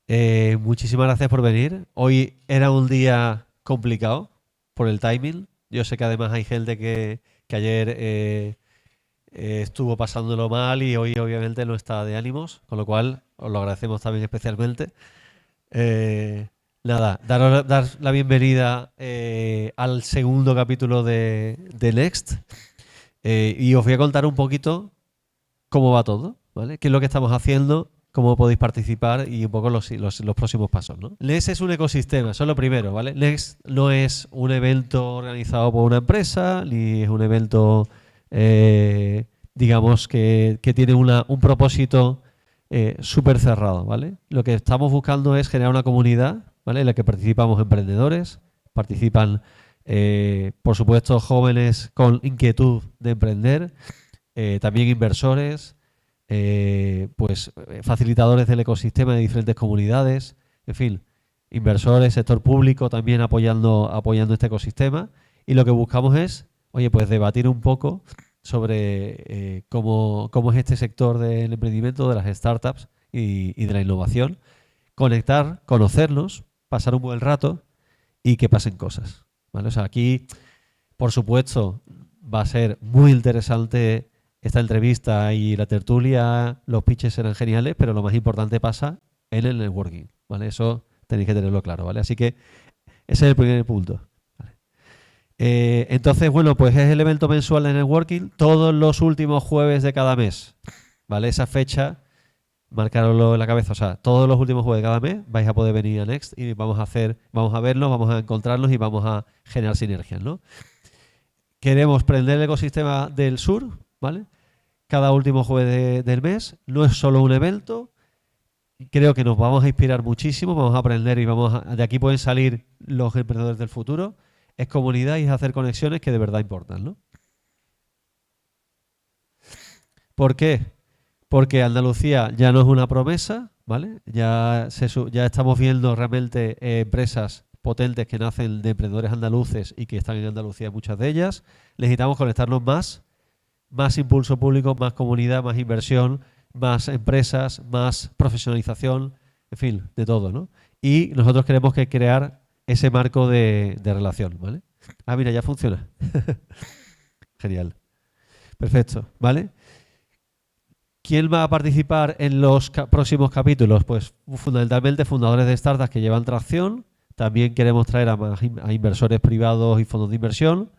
Muchísimas gracias por venir. Hoy era un día complicado por el timing. Yo sé que además hay gente que ayer estuvo pasándolo mal y hoy obviamente no está de ánimos, con lo cual os lo agradecemos también especialmente. Eh, Nada, dar la bienvenida al segundo capítulo de Next y os voy a contar un poquito cómo va todo, ¿vale? ¿Qué es lo que estamos haciendo? ¿Cómo podéis participar? Y un poco los próximos pasos, ¿no? Next es un ecosistema, eso es lo primero, ¿vale? Next no es un evento organizado por una empresa, ni es un evento, digamos, que tiene un propósito súper cerrado, ¿vale? Lo que estamos buscando es generar una comunidad, ¿vale? En la que participamos emprendedores, participan, por supuesto, jóvenes con inquietud de emprender, también inversores, facilitadores del ecosistema de diferentes comunidades, en fin, inversores, sector público también apoyando este ecosistema. Y lo que buscamos es, oye, pues debatir un poco sobre cómo es este sector del emprendimiento, de las startups y de la innovación, conectar, conocernos, pasar un buen rato y que pasen cosas, ¿vale? O sea, aquí, por supuesto, va a ser muy interesante esta entrevista y la tertulia, los pitches serán geniales, pero lo más importante pasa en el networking, ¿vale? Eso tenéis que tenerlo claro, ¿vale? Así que ese es el primer punto. ¿Vale? Entonces, bueno, pues es el evento mensual de networking todos los últimos jueves de cada mes, ¿vale? Esa fecha, marcaroslo en la cabeza, o sea, todos los últimos jueves de cada mes vais a poder venir a Next y vamos a vernos, vamos a encontrarnos y vamos a generar sinergias, ¿no? Queremos prender el ecosistema del sur, ¿vale? Cada último jueves del mes. No es solo un evento. Creo que nos vamos a inspirar muchísimo, vamos a aprender y de aquí pueden salir los emprendedores del futuro. Es comunidad y es hacer conexiones que de verdad importan, ¿no? ¿Por qué? Porque Andalucía ya no es una promesa, ¿vale? Ya estamos viendo realmente empresas potentes que nacen de emprendedores andaluces y que están en Andalucía, muchas de ellas. Necesitamos conectarnos más impulso público, más comunidad, más inversión, más empresas, más profesionalización, en fin, de todo, ¿no? Y nosotros queremos que crear ese marco de relación, ¿vale? Ah, mira, ya funciona. Genial. Perfecto, ¿vale? ¿Quién va a participar en los próximos capítulos? Pues fundamentalmente fundadores de startups que llevan tracción. También queremos traer a inversores privados y fondos de inversión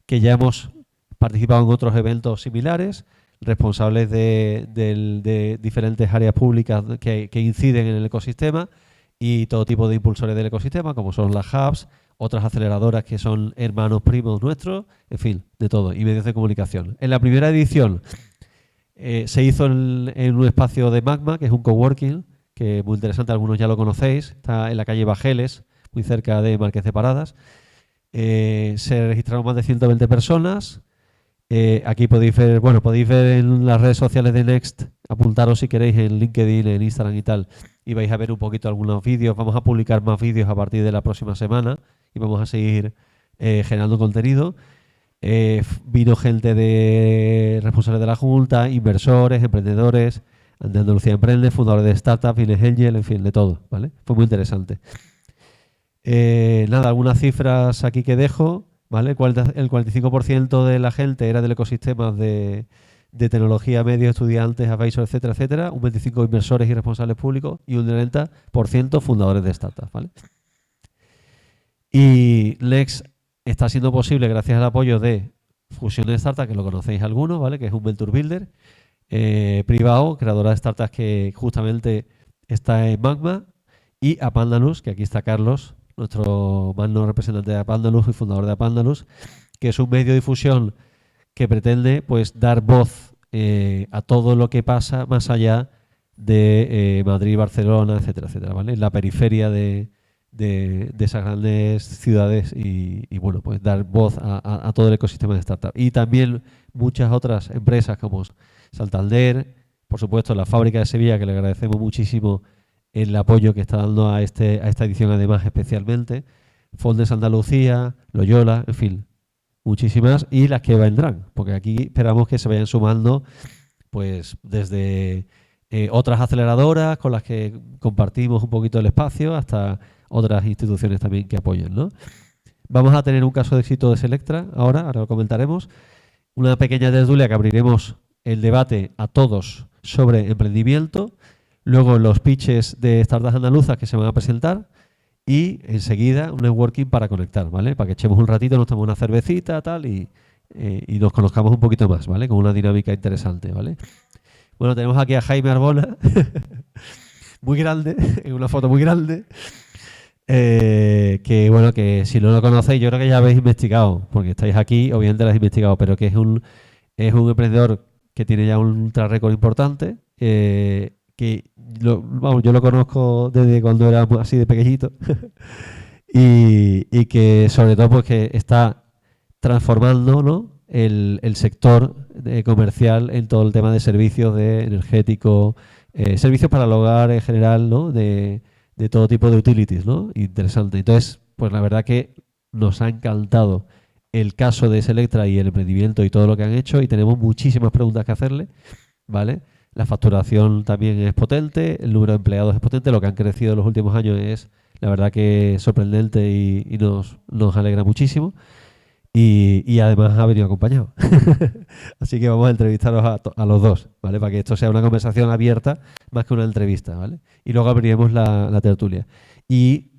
que ya hemos participado en otros eventos similares, responsables de diferentes áreas públicas que inciden en el ecosistema y todo tipo de impulsores del ecosistema, como son las hubs, otras aceleradoras que son hermanos primos nuestros, en fin, de todo, y medios de comunicación. En la primera edición se hizo en un espacio de Magma, que es un coworking, que es muy interesante, algunos ya lo conocéis, está en la calle Bajeles, muy cerca de Marqués de Paradas. Se registraron más de 120 personas. Aquí podéis ver en las redes sociales de Next, apuntaros si queréis en LinkedIn, en Instagram y tal, y vais a ver un poquito algunos vídeos. Vamos a publicar más vídeos a partir de la próxima semana y vamos a seguir generando contenido. Vino gente de responsables de la Junta, inversores, emprendedores, de Andalucía Emprende, fundadores de startups, Ines Angel, en fin, de todo, ¿vale? Fue muy interesante. Nada, algunas cifras aquí que dejo, ¿vale? El 45% de la gente era del ecosistema de tecnología, medios, estudiantes, advisors, etcétera, etcétera. Un 25% inversores y responsables públicos y un 30% fundadores de startups, ¿vale? Y Lex está siendo posible gracias al apoyo de Fusión de Startups, que lo conocéis algunos, ¿vale? Que es un Venture Builder privado, creadora de startups que justamente está en Magma, y a Pandalus, que aquí está Carlos, nuestro magno representante de Apandalus y fundador de Apandalus, que es un medio de difusión que pretende pues dar voz a todo lo que pasa más allá de Madrid, Barcelona, etcétera, etcétera, ¿vale? En la periferia de esas grandes ciudades y bueno, pues dar voz a todo el ecosistema de startup. Y también muchas otras empresas como Santander, por supuesto la fábrica de Sevilla, que le agradecemos muchísimo el apoyo que está dando a esta edición además especialmente, Fondes Andalucía, Loyola, en fin, muchísimas y las que vendrán, porque aquí esperamos que se vayan sumando pues desde otras aceleradoras con las que compartimos un poquito el espacio, hasta otras instituciones también que apoyan, ¿no? Vamos a tener un caso de éxito de Selectra ahora lo comentaremos. Una pequeña tertulia que abriremos el debate a todos sobre emprendimiento, luego los pitches de startups andaluzas que se van a presentar y enseguida un networking para conectar, ¿vale? Para que echemos un ratito, nos tomemos una cervecita tal y nos conozcamos un poquito más, ¿vale? Con una dinámica interesante, ¿vale? Bueno, tenemos aquí a Jaime Arbona, muy grande, en una foto muy grande, que bueno, que si no lo conocéis, yo creo que ya habéis investigado, porque estáis aquí, obviamente lo habéis investigado, pero que es un emprendedor que tiene ya un track record importante, vamos, yo lo conozco desde cuando era así de pequeñito, y que sobre todo pues que está transformando, ¿no?, el sector comercial en todo el tema de servicios de energético, servicios para el hogar en general, ¿no?, de todo tipo de utilities, ¿no? Interesante. Entonces, pues la verdad que nos ha encantado el caso de Selectra y el emprendimiento y todo lo que han hecho, y tenemos muchísimas preguntas que hacerle, ¿vale? La facturación también es potente, el número de empleados es potente, lo que han crecido en los últimos años es, la verdad, que sorprendente y nos alegra muchísimo. Y además ha venido acompañado. Así que vamos a entrevistaros a los dos, ¿vale? Para que esto sea una conversación abierta más que una entrevista, ¿vale? Y luego abriremos la tertulia. Y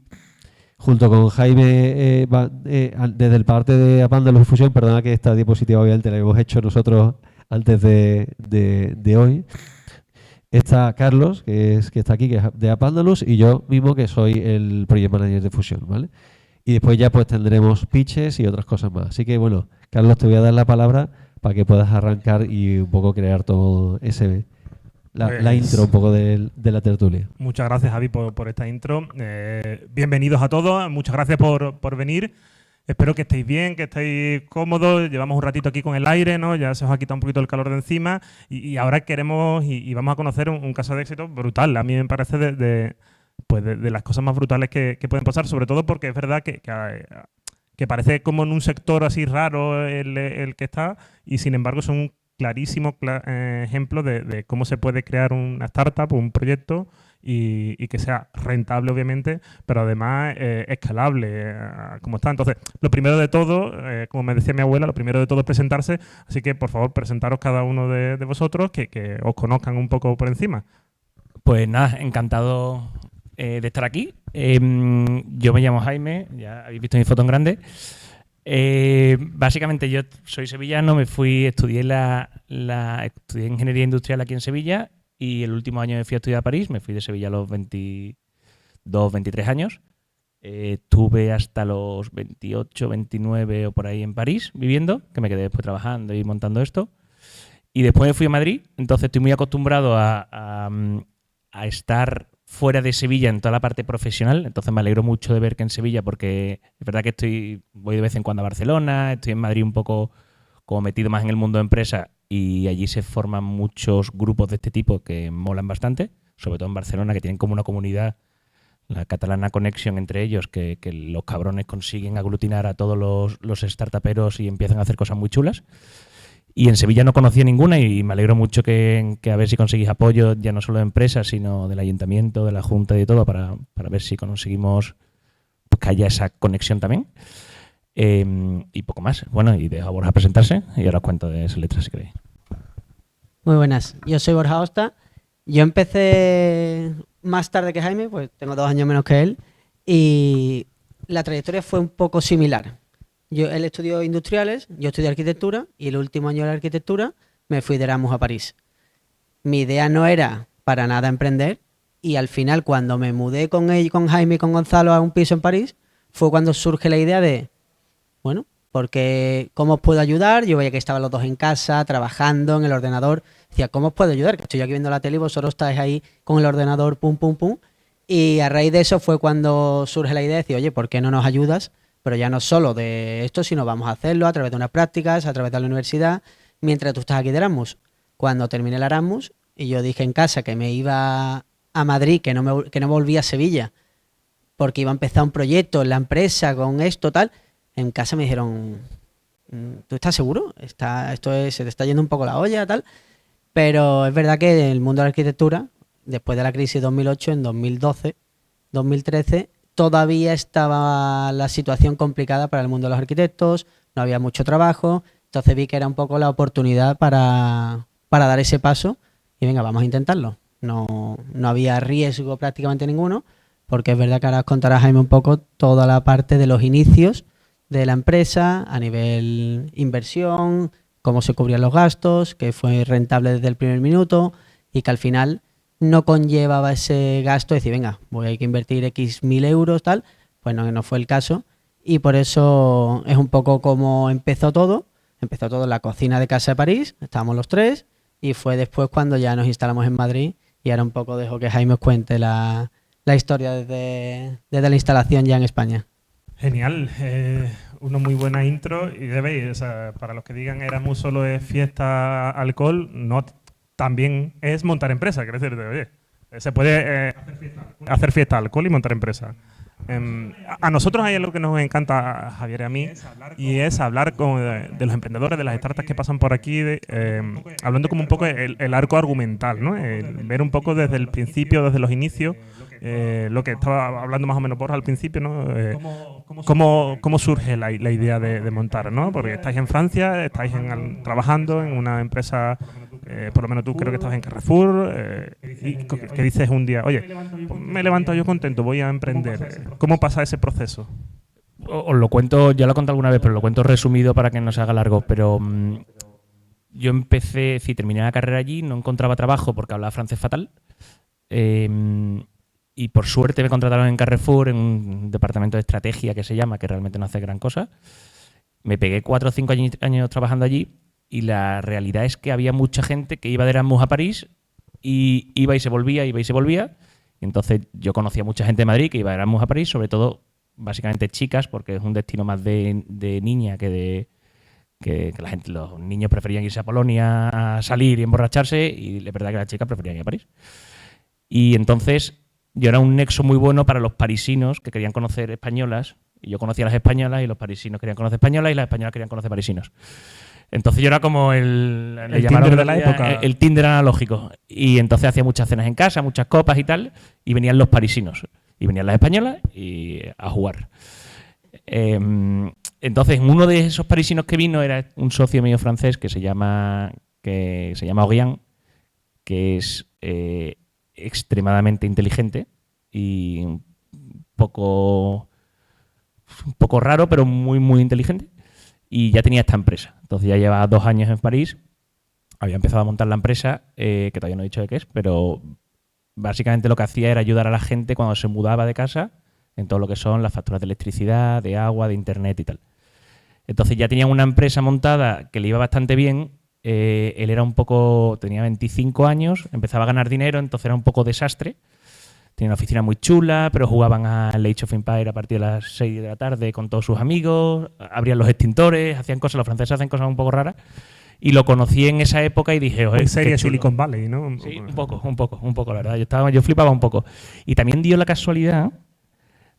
junto con Jaime, desde el parte de Apandalus Fusión, perdona que esta diapositiva obviamente la hemos hecho nosotros antes de hoy, está Carlos, que está aquí, que es de Apandalus, y yo mismo, que soy el Project Manager de Fusión, ¿vale? Y después ya pues tendremos pitches y otras cosas más. Así que bueno, Carlos, te voy a dar la palabra para que puedas arrancar y un poco crear todo la intro un poco de la tertulia. Muchas gracias, Javi, por esta intro. Bienvenidos a todos, muchas gracias por venir. Espero que estéis bien, que estéis cómodos. Llevamos un ratito aquí con el aire, ¿no? Ya se os ha quitado un poquito el calor de encima y ahora queremos y vamos a conocer un caso de éxito brutal. A mí me parece de las cosas más brutales que pueden pasar, sobre todo porque es verdad que parece como en un sector así raro el que está, y sin embargo son un clarísimo ejemplo de cómo se puede crear una startup, un proyecto, y que sea rentable, obviamente, pero además escalable, como está. Entonces, lo primero de todo, como me decía mi abuela, lo primero de todo es presentarse, así que por favor presentaros cada uno de vosotros, que os conozcan un poco por encima. Pues nada, encantado de estar aquí. Yo me llamo Jaime, ya habéis visto mi foto en grande. Básicamente yo soy sevillano, estudié ingeniería industrial aquí en Sevilla, y el último año me fui a estudiar a París. Me fui de Sevilla a los 22, 23 años. Estuve hasta los 28, 29 o por ahí en París viviendo, que me quedé después trabajando y montando esto. Y después me fui a Madrid, entonces estoy muy acostumbrado a estar fuera de Sevilla en toda la parte profesional. Entonces me alegro mucho de ver que en Sevilla, porque es verdad que voy de vez en cuando a Barcelona, estoy en Madrid un poco como metido más en el mundo de empresa, y allí se forman muchos grupos de este tipo que molan bastante, sobre todo en Barcelona, que tienen como una comunidad, la Catalana Connection entre ellos, que los cabrones consiguen aglutinar a todos los startuperos y empiezan a hacer cosas muy chulas. Y en Sevilla no conocía ninguna, y me alegro mucho que a ver si conseguís apoyo, ya no solo de empresas, sino del ayuntamiento, de la junta y de todo, para ver si conseguimos pues, que haya esa conexión también. Y poco más. Bueno, y dejo a Borja presentarse y ahora os cuento de Selectra, si queréis. Muy buenas, yo soy Borja Osta. Yo empecé más tarde que Jaime, pues tengo 2 años menos que él, y la trayectoria fue un poco similar. Él estudió industriales, yo estudié arquitectura, y el último año de la arquitectura me fui de Erasmus a París. Mi idea no era para nada emprender, y al final, cuando me mudé con Jaime y con Gonzalo a un piso en París, fue cuando surge la idea de, bueno, porque ¿cómo os puedo ayudar? Yo veía que estaban los dos en casa, trabajando en el ordenador. Decía, ¿cómo os puedo ayudar? Que estoy aquí viendo la tele y vosotros estáis ahí con el ordenador, pum, pum, pum. Y a raíz de eso fue cuando surge la idea de decir, oye, ¿por qué no nos ayudas? Pero ya no solo de esto, sino vamos a hacerlo a través de unas prácticas, a través de la universidad, mientras tú estás aquí de Erasmus. Cuando terminé el Erasmus, y yo dije en casa que me iba a Madrid, que no volvía a Sevilla, porque iba a empezar un proyecto en la empresa con esto, tal. En casa me dijeron, ¿tú estás seguro? Se te está yendo un poco la olla, tal. Pero es verdad que el mundo de la arquitectura, después de la crisis de 2008, en 2012, 2013, todavía estaba la situación complicada para el mundo de los arquitectos, no había mucho trabajo, entonces vi que era un poco la oportunidad para dar ese paso y venga, vamos a intentarlo. No había riesgo prácticamente ninguno, porque es verdad que ahora os contará Jaime un poco toda la parte de los inicios de la empresa a nivel inversión, cómo se cubrían los gastos, que fue rentable desde el primer minuto y que al final no conllevaba ese gasto de decir, venga, voy a que invertir X mil euros, tal. Pues no fue el caso y por eso es un poco como empezó todo. Empezó todo en la cocina de Casa de París, estábamos los tres y fue después cuando ya nos instalamos en Madrid y ahora un poco dejo que Jaime os cuente la historia desde la instalación ya en España. Genial, una muy buena intro y ya veis, o sea, para los que digan Erasmus solo es fiesta, alcohol, no, también es montar empresa, quiero decirte, oye, se puede hacer fiesta, alcohol y montar empresa. A nosotros hay algo que nos encanta, a Javier y a mí, y es hablar de los emprendedores, de las startups que pasan por aquí, hablando como un poco el arco argumental, ¿no? Ver un poco desde el principio, desde los inicios, lo que estaba hablando más o menos Borja al principio, ¿no? ¿Cómo surge la idea de montar, ¿no? Porque estáis en Francia, estáis trabajando en una empresa, por lo menos tú creo que estás en Carrefour, y que dices un día, oye, me levanto yo contento, voy a emprender. ¿Cómo pasa ese proceso? Os lo cuento, ya lo he contado alguna vez, pero lo cuento resumido para que no se haga largo. Pero yo empecé, terminé la carrera allí, no encontraba trabajo porque hablaba francés fatal. Y por suerte me contrataron en Carrefour, en un departamento de estrategia que se llama, que realmente no hace gran cosa. Me pegué 4 o 5 años trabajando allí y la realidad es que había mucha gente que iba de Erasmus a París y iba y se volvía, iba y se volvía. Y entonces yo conocía mucha gente de Madrid que iba de Erasmus a París, sobre todo básicamente chicas, porque es un destino más de niña que la gente, los niños preferían irse a Polonia a salir y emborracharse y es verdad que las chicas preferían ir a París. Y entonces yo era un nexo muy bueno para los parisinos que querían conocer españolas y yo conocía a las españolas y los parisinos querían conocer españolas y las españolas querían conocer parisinos. Entonces yo era como el Tinder de la época. El Tinder analógico. Y entonces hacía muchas cenas en casa, muchas copas y tal, y venían los parisinos. Y venían las españolas y a jugar. Entonces, uno de esos parisinos que vino era un socio mío francés que se llama Aurélien, que es extremadamente inteligente y un poco raro, pero muy, muy inteligente. Y ya tenía esta empresa. Entonces ya llevaba 2 años en París. Había empezado a montar la empresa, que todavía no he dicho de qué es, pero básicamente lo que hacía era ayudar a la gente cuando se mudaba de casa en todo lo que son las facturas de electricidad, de agua, de internet y tal. Entonces ya tenía una empresa montada que le iba bastante bien. Él tenía 25 años, empezaba a ganar dinero, entonces era un poco desastre. Tenía una oficina muy chula, pero jugaban a Age of Empires a partir de las 6 de la tarde con todos sus amigos, abrían los extintores, hacían cosas, los franceses hacen cosas un poco raras. Y lo conocí en esa época y dije, oye, en serie Silicon Valley, ¿no? Sí, un poco, la verdad. Yo flipaba un poco. Y también dio la casualidad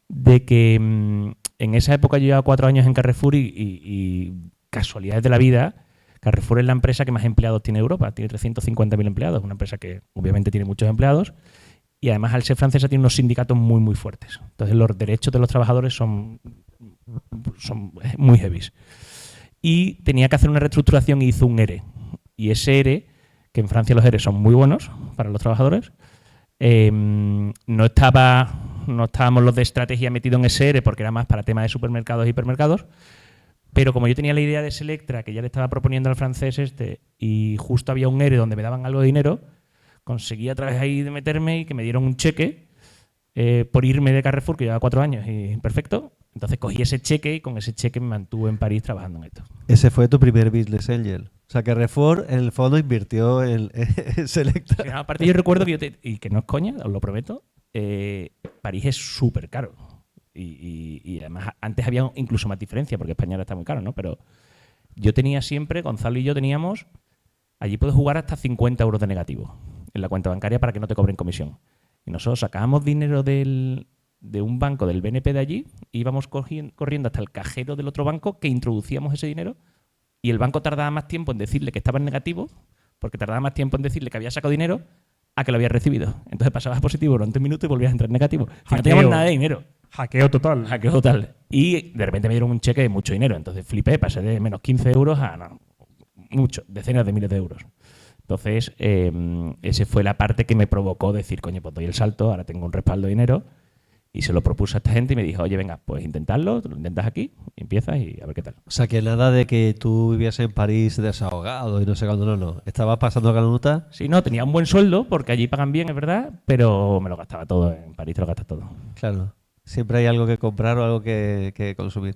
de que en esa época yo llevaba 4 años en Carrefour y casualidades de la vida, Carrefour es la empresa que más empleados tiene en Europa, tiene 350.000 empleados, una empresa que obviamente tiene muchos empleados y además al ser francesa tiene unos sindicatos muy muy fuertes. Entonces los derechos de los trabajadores son muy heavies. Y tenía que hacer una reestructuración y hizo un ERE. Y ese ERE, que en Francia los ERE son muy buenos para los trabajadores, no estábamos los de estrategia metidos en ese ERE porque era más para temas de supermercados y hipermercados. Pero como yo tenía la idea de Selectra, que ya le estaba proponiendo al francés y justo había un ERE donde me daban algo de dinero, conseguí a través ahí de meterme y que me dieron un cheque por irme de Carrefour, que llevaba 4 años y perfecto. Entonces cogí ese cheque y con ese cheque me mantuve en París trabajando en esto. Ese fue tu primer business angel. O sea, que Carrefour en el fondo invirtió en Selectra. Sí, aparte yo recuerdo que y que no es coña, os lo prometo, París es súper caro. Y además antes había incluso más diferencia porque España está muy caro, ¿no? Pero yo tenía siempre, Gonzalo y yo teníamos, allí puedes jugar hasta 50 euros de negativo en la cuenta bancaria para que no te cobren comisión. Y nosotros sacábamos dinero de un banco del BNP de allí, íbamos corriendo hasta el cajero del otro banco que introducíamos ese dinero y el banco tardaba más tiempo en decirle que estaba en negativo porque tardaba más tiempo en decirle que había sacado dinero a que lo había recibido. Entonces pasabas positivo durante un minuto y volvías a entrar negativo. Si no teníamos nada de dinero. Hackeo total. Hackeo total. Y de repente me dieron un cheque de mucho dinero. Entonces flipé, pasé de menos 15 euros a mucho, decenas de miles de euros. Entonces, esa fue la parte que me provocó decir, coño, pues doy el salto, ahora tengo un respaldo de dinero. Y se lo propuse a esta gente y me dijo, oye, venga, pues intentarlo, lo intentas aquí, empiezas y a ver qué tal. O sea, que nada de que tú vivías en París desahogado y no sé cuándo, no. Estabas pasando canuta. Sí, no, tenía un buen sueldo, porque allí pagan bien, es verdad, pero me lo gastaba todo, en París te lo gastas todo. Claro. Siempre hay algo que comprar o algo que consumir.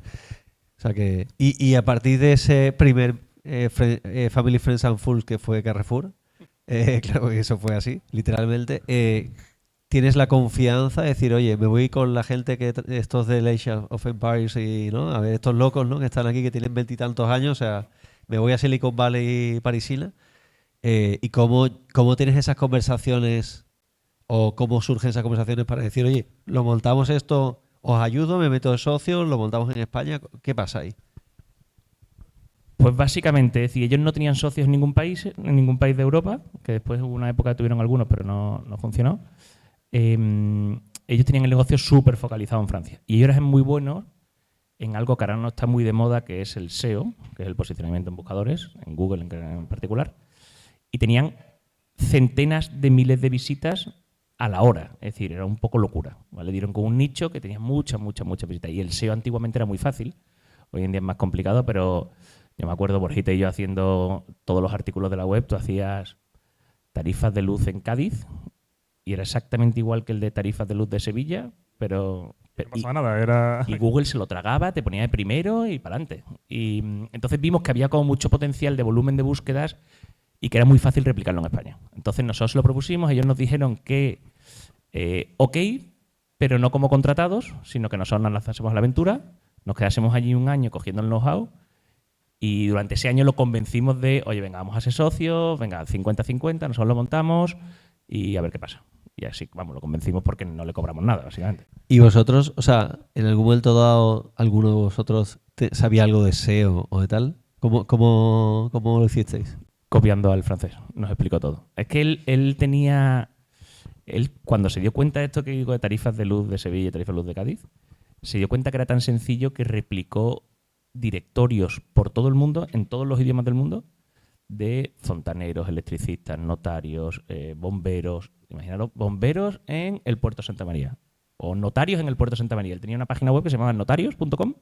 O sea que. Y a partir de ese primer Family, Friends and Fools que fue Carrefour, claro que eso fue así, literalmente. Tienes la confianza de decir, oye, me voy con la gente que estos de Age of Empires y, ¿no? A ver, estos locos, ¿no? Que están aquí, que tienen 20 y tantos años, o sea, me voy a Silicon Valley parisina. ¿Y cómo tienes esas conversaciones o cómo surgen esas conversaciones para decir, oye, lo montamos esto, os ayudo, me meto de socio, lo montamos en España? ¿Qué pasa ahí? Pues básicamente, es decir, ellos no tenían socios en ningún país de Europa, que después hubo una época tuvieron algunos, pero no funcionó. Ellos tenían el negocio súper focalizado en Francia. Y ellos eran muy buenos en algo que ahora no está muy de moda, que es el SEO, que es el posicionamiento en buscadores, en Google en particular. Y tenían centenas de miles de visitas a la hora. Es decir, era un poco locura, ¿vale? Dieron con un nicho que tenía muchas visitas. Y el SEO antiguamente era muy fácil. Hoy en día es más complicado, pero yo me acuerdo, Borjita y yo haciendo todos los artículos de la web, tú hacías tarifas de luz en Cádiz y era exactamente igual que el de tarifas de luz de Sevilla, pero No pasaba nada, era... y Google se lo tragaba, te ponía de primero y para adelante. Y entonces vimos que había como mucho potencial de volumen de búsquedas y que era muy fácil replicarlo en España. Entonces nosotros lo propusimos, ellos nos dijeron que ok, pero no como contratados, sino que nosotros nos lanzásemos a la aventura, nos quedásemos allí un año cogiendo el know-how y durante ese año lo convencimos de, oye, venga, vamos a ser socios, venga, 50-50, nosotros lo montamos y a ver qué pasa. Y así, vamos, lo convencimos porque no le cobramos nada, básicamente. Y vosotros, o sea, en algún momento dado, ¿alguno de vosotros sabía algo de SEO o de tal? ¿Cómo lo hicisteis? Copiando al francés, nos explicó todo. Es que él tenía... Él, cuando se dio cuenta de esto que digo de tarifas de luz de Sevilla y tarifas de luz de Cádiz, se dio cuenta que era tan sencillo que replicó directorios por todo el mundo, en todos los idiomas del mundo, de fontaneros, electricistas, notarios, bomberos. Imaginaros, bomberos en el Puerto de Santa María o notarios en el Puerto de Santa María. Él tenía una página web que se llamaba notarios.com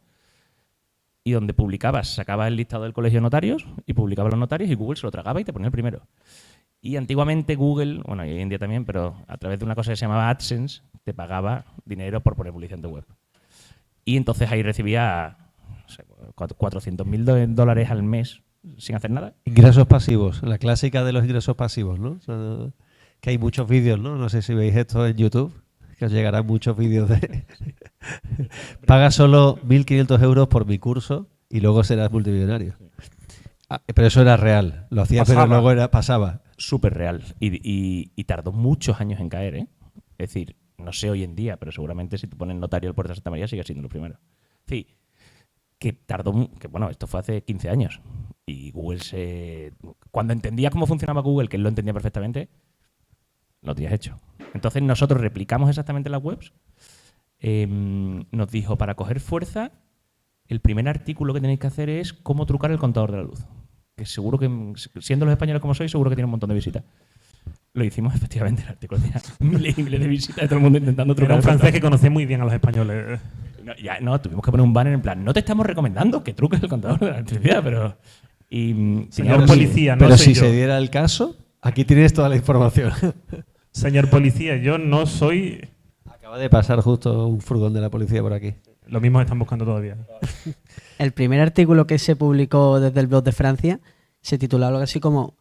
y donde publicabas, sacaba el listado del colegio de notarios y publicaba los notarios y Google se lo tragaba y te ponía el primero. Y antiguamente Google, bueno, y hoy en día también, pero a través de una cosa que se llamaba AdSense, te pagaba dinero por poner publicidad en tu web. Y entonces ahí recibía, no sé, $400,000 al mes sin hacer nada. Ingresos pasivos, la clásica de los ingresos pasivos, ¿no? O sea, que hay muchos vídeos, ¿no? No sé si veis esto en YouTube, que os llegarán muchos vídeos de... Paga solo 1.500 euros por mi curso y luego serás multimillonario. Pero eso era real, lo hacía, Pasaba. pero luego pasaba. Súper real. Y tardó muchos años en caer, ¿eh? Es decir, no sé hoy en día, pero seguramente si tú pones notario el Puerto de Santa María sigue siendo lo primero. Sí, que tardó, que bueno, esto fue hace 15 años. Y Google cuando entendía cómo funcionaba Google, que él lo entendía perfectamente, lo tenías hecho. Entonces nosotros replicamos exactamente las webs. Nos dijo, para coger fuerza, el primer artículo que tenéis que hacer es cómo trucar el contador de la luz. Que seguro que, siendo los españoles como sois, seguro que tiene un montón de visitas. Lo hicimos, efectivamente, el artículo tenía miles y miles de visitas de todo el mundo intentando trucar Era un el contador. francés que conocía muy bien a los españoles. No, tuvimos que poner un banner en plan, no te estamos recomendando que truques el contador de la electricidad, pero... Señor Pero policía, no pero soy si yo. se diera el caso, aquí tienes toda la información. Señor policía, yo no soy... Acaba de pasar justo un furgón de la policía por aquí. Lo mismo están buscando todavía. El primer artículo que se publicó desde el blog de Francia se titulaba algo así como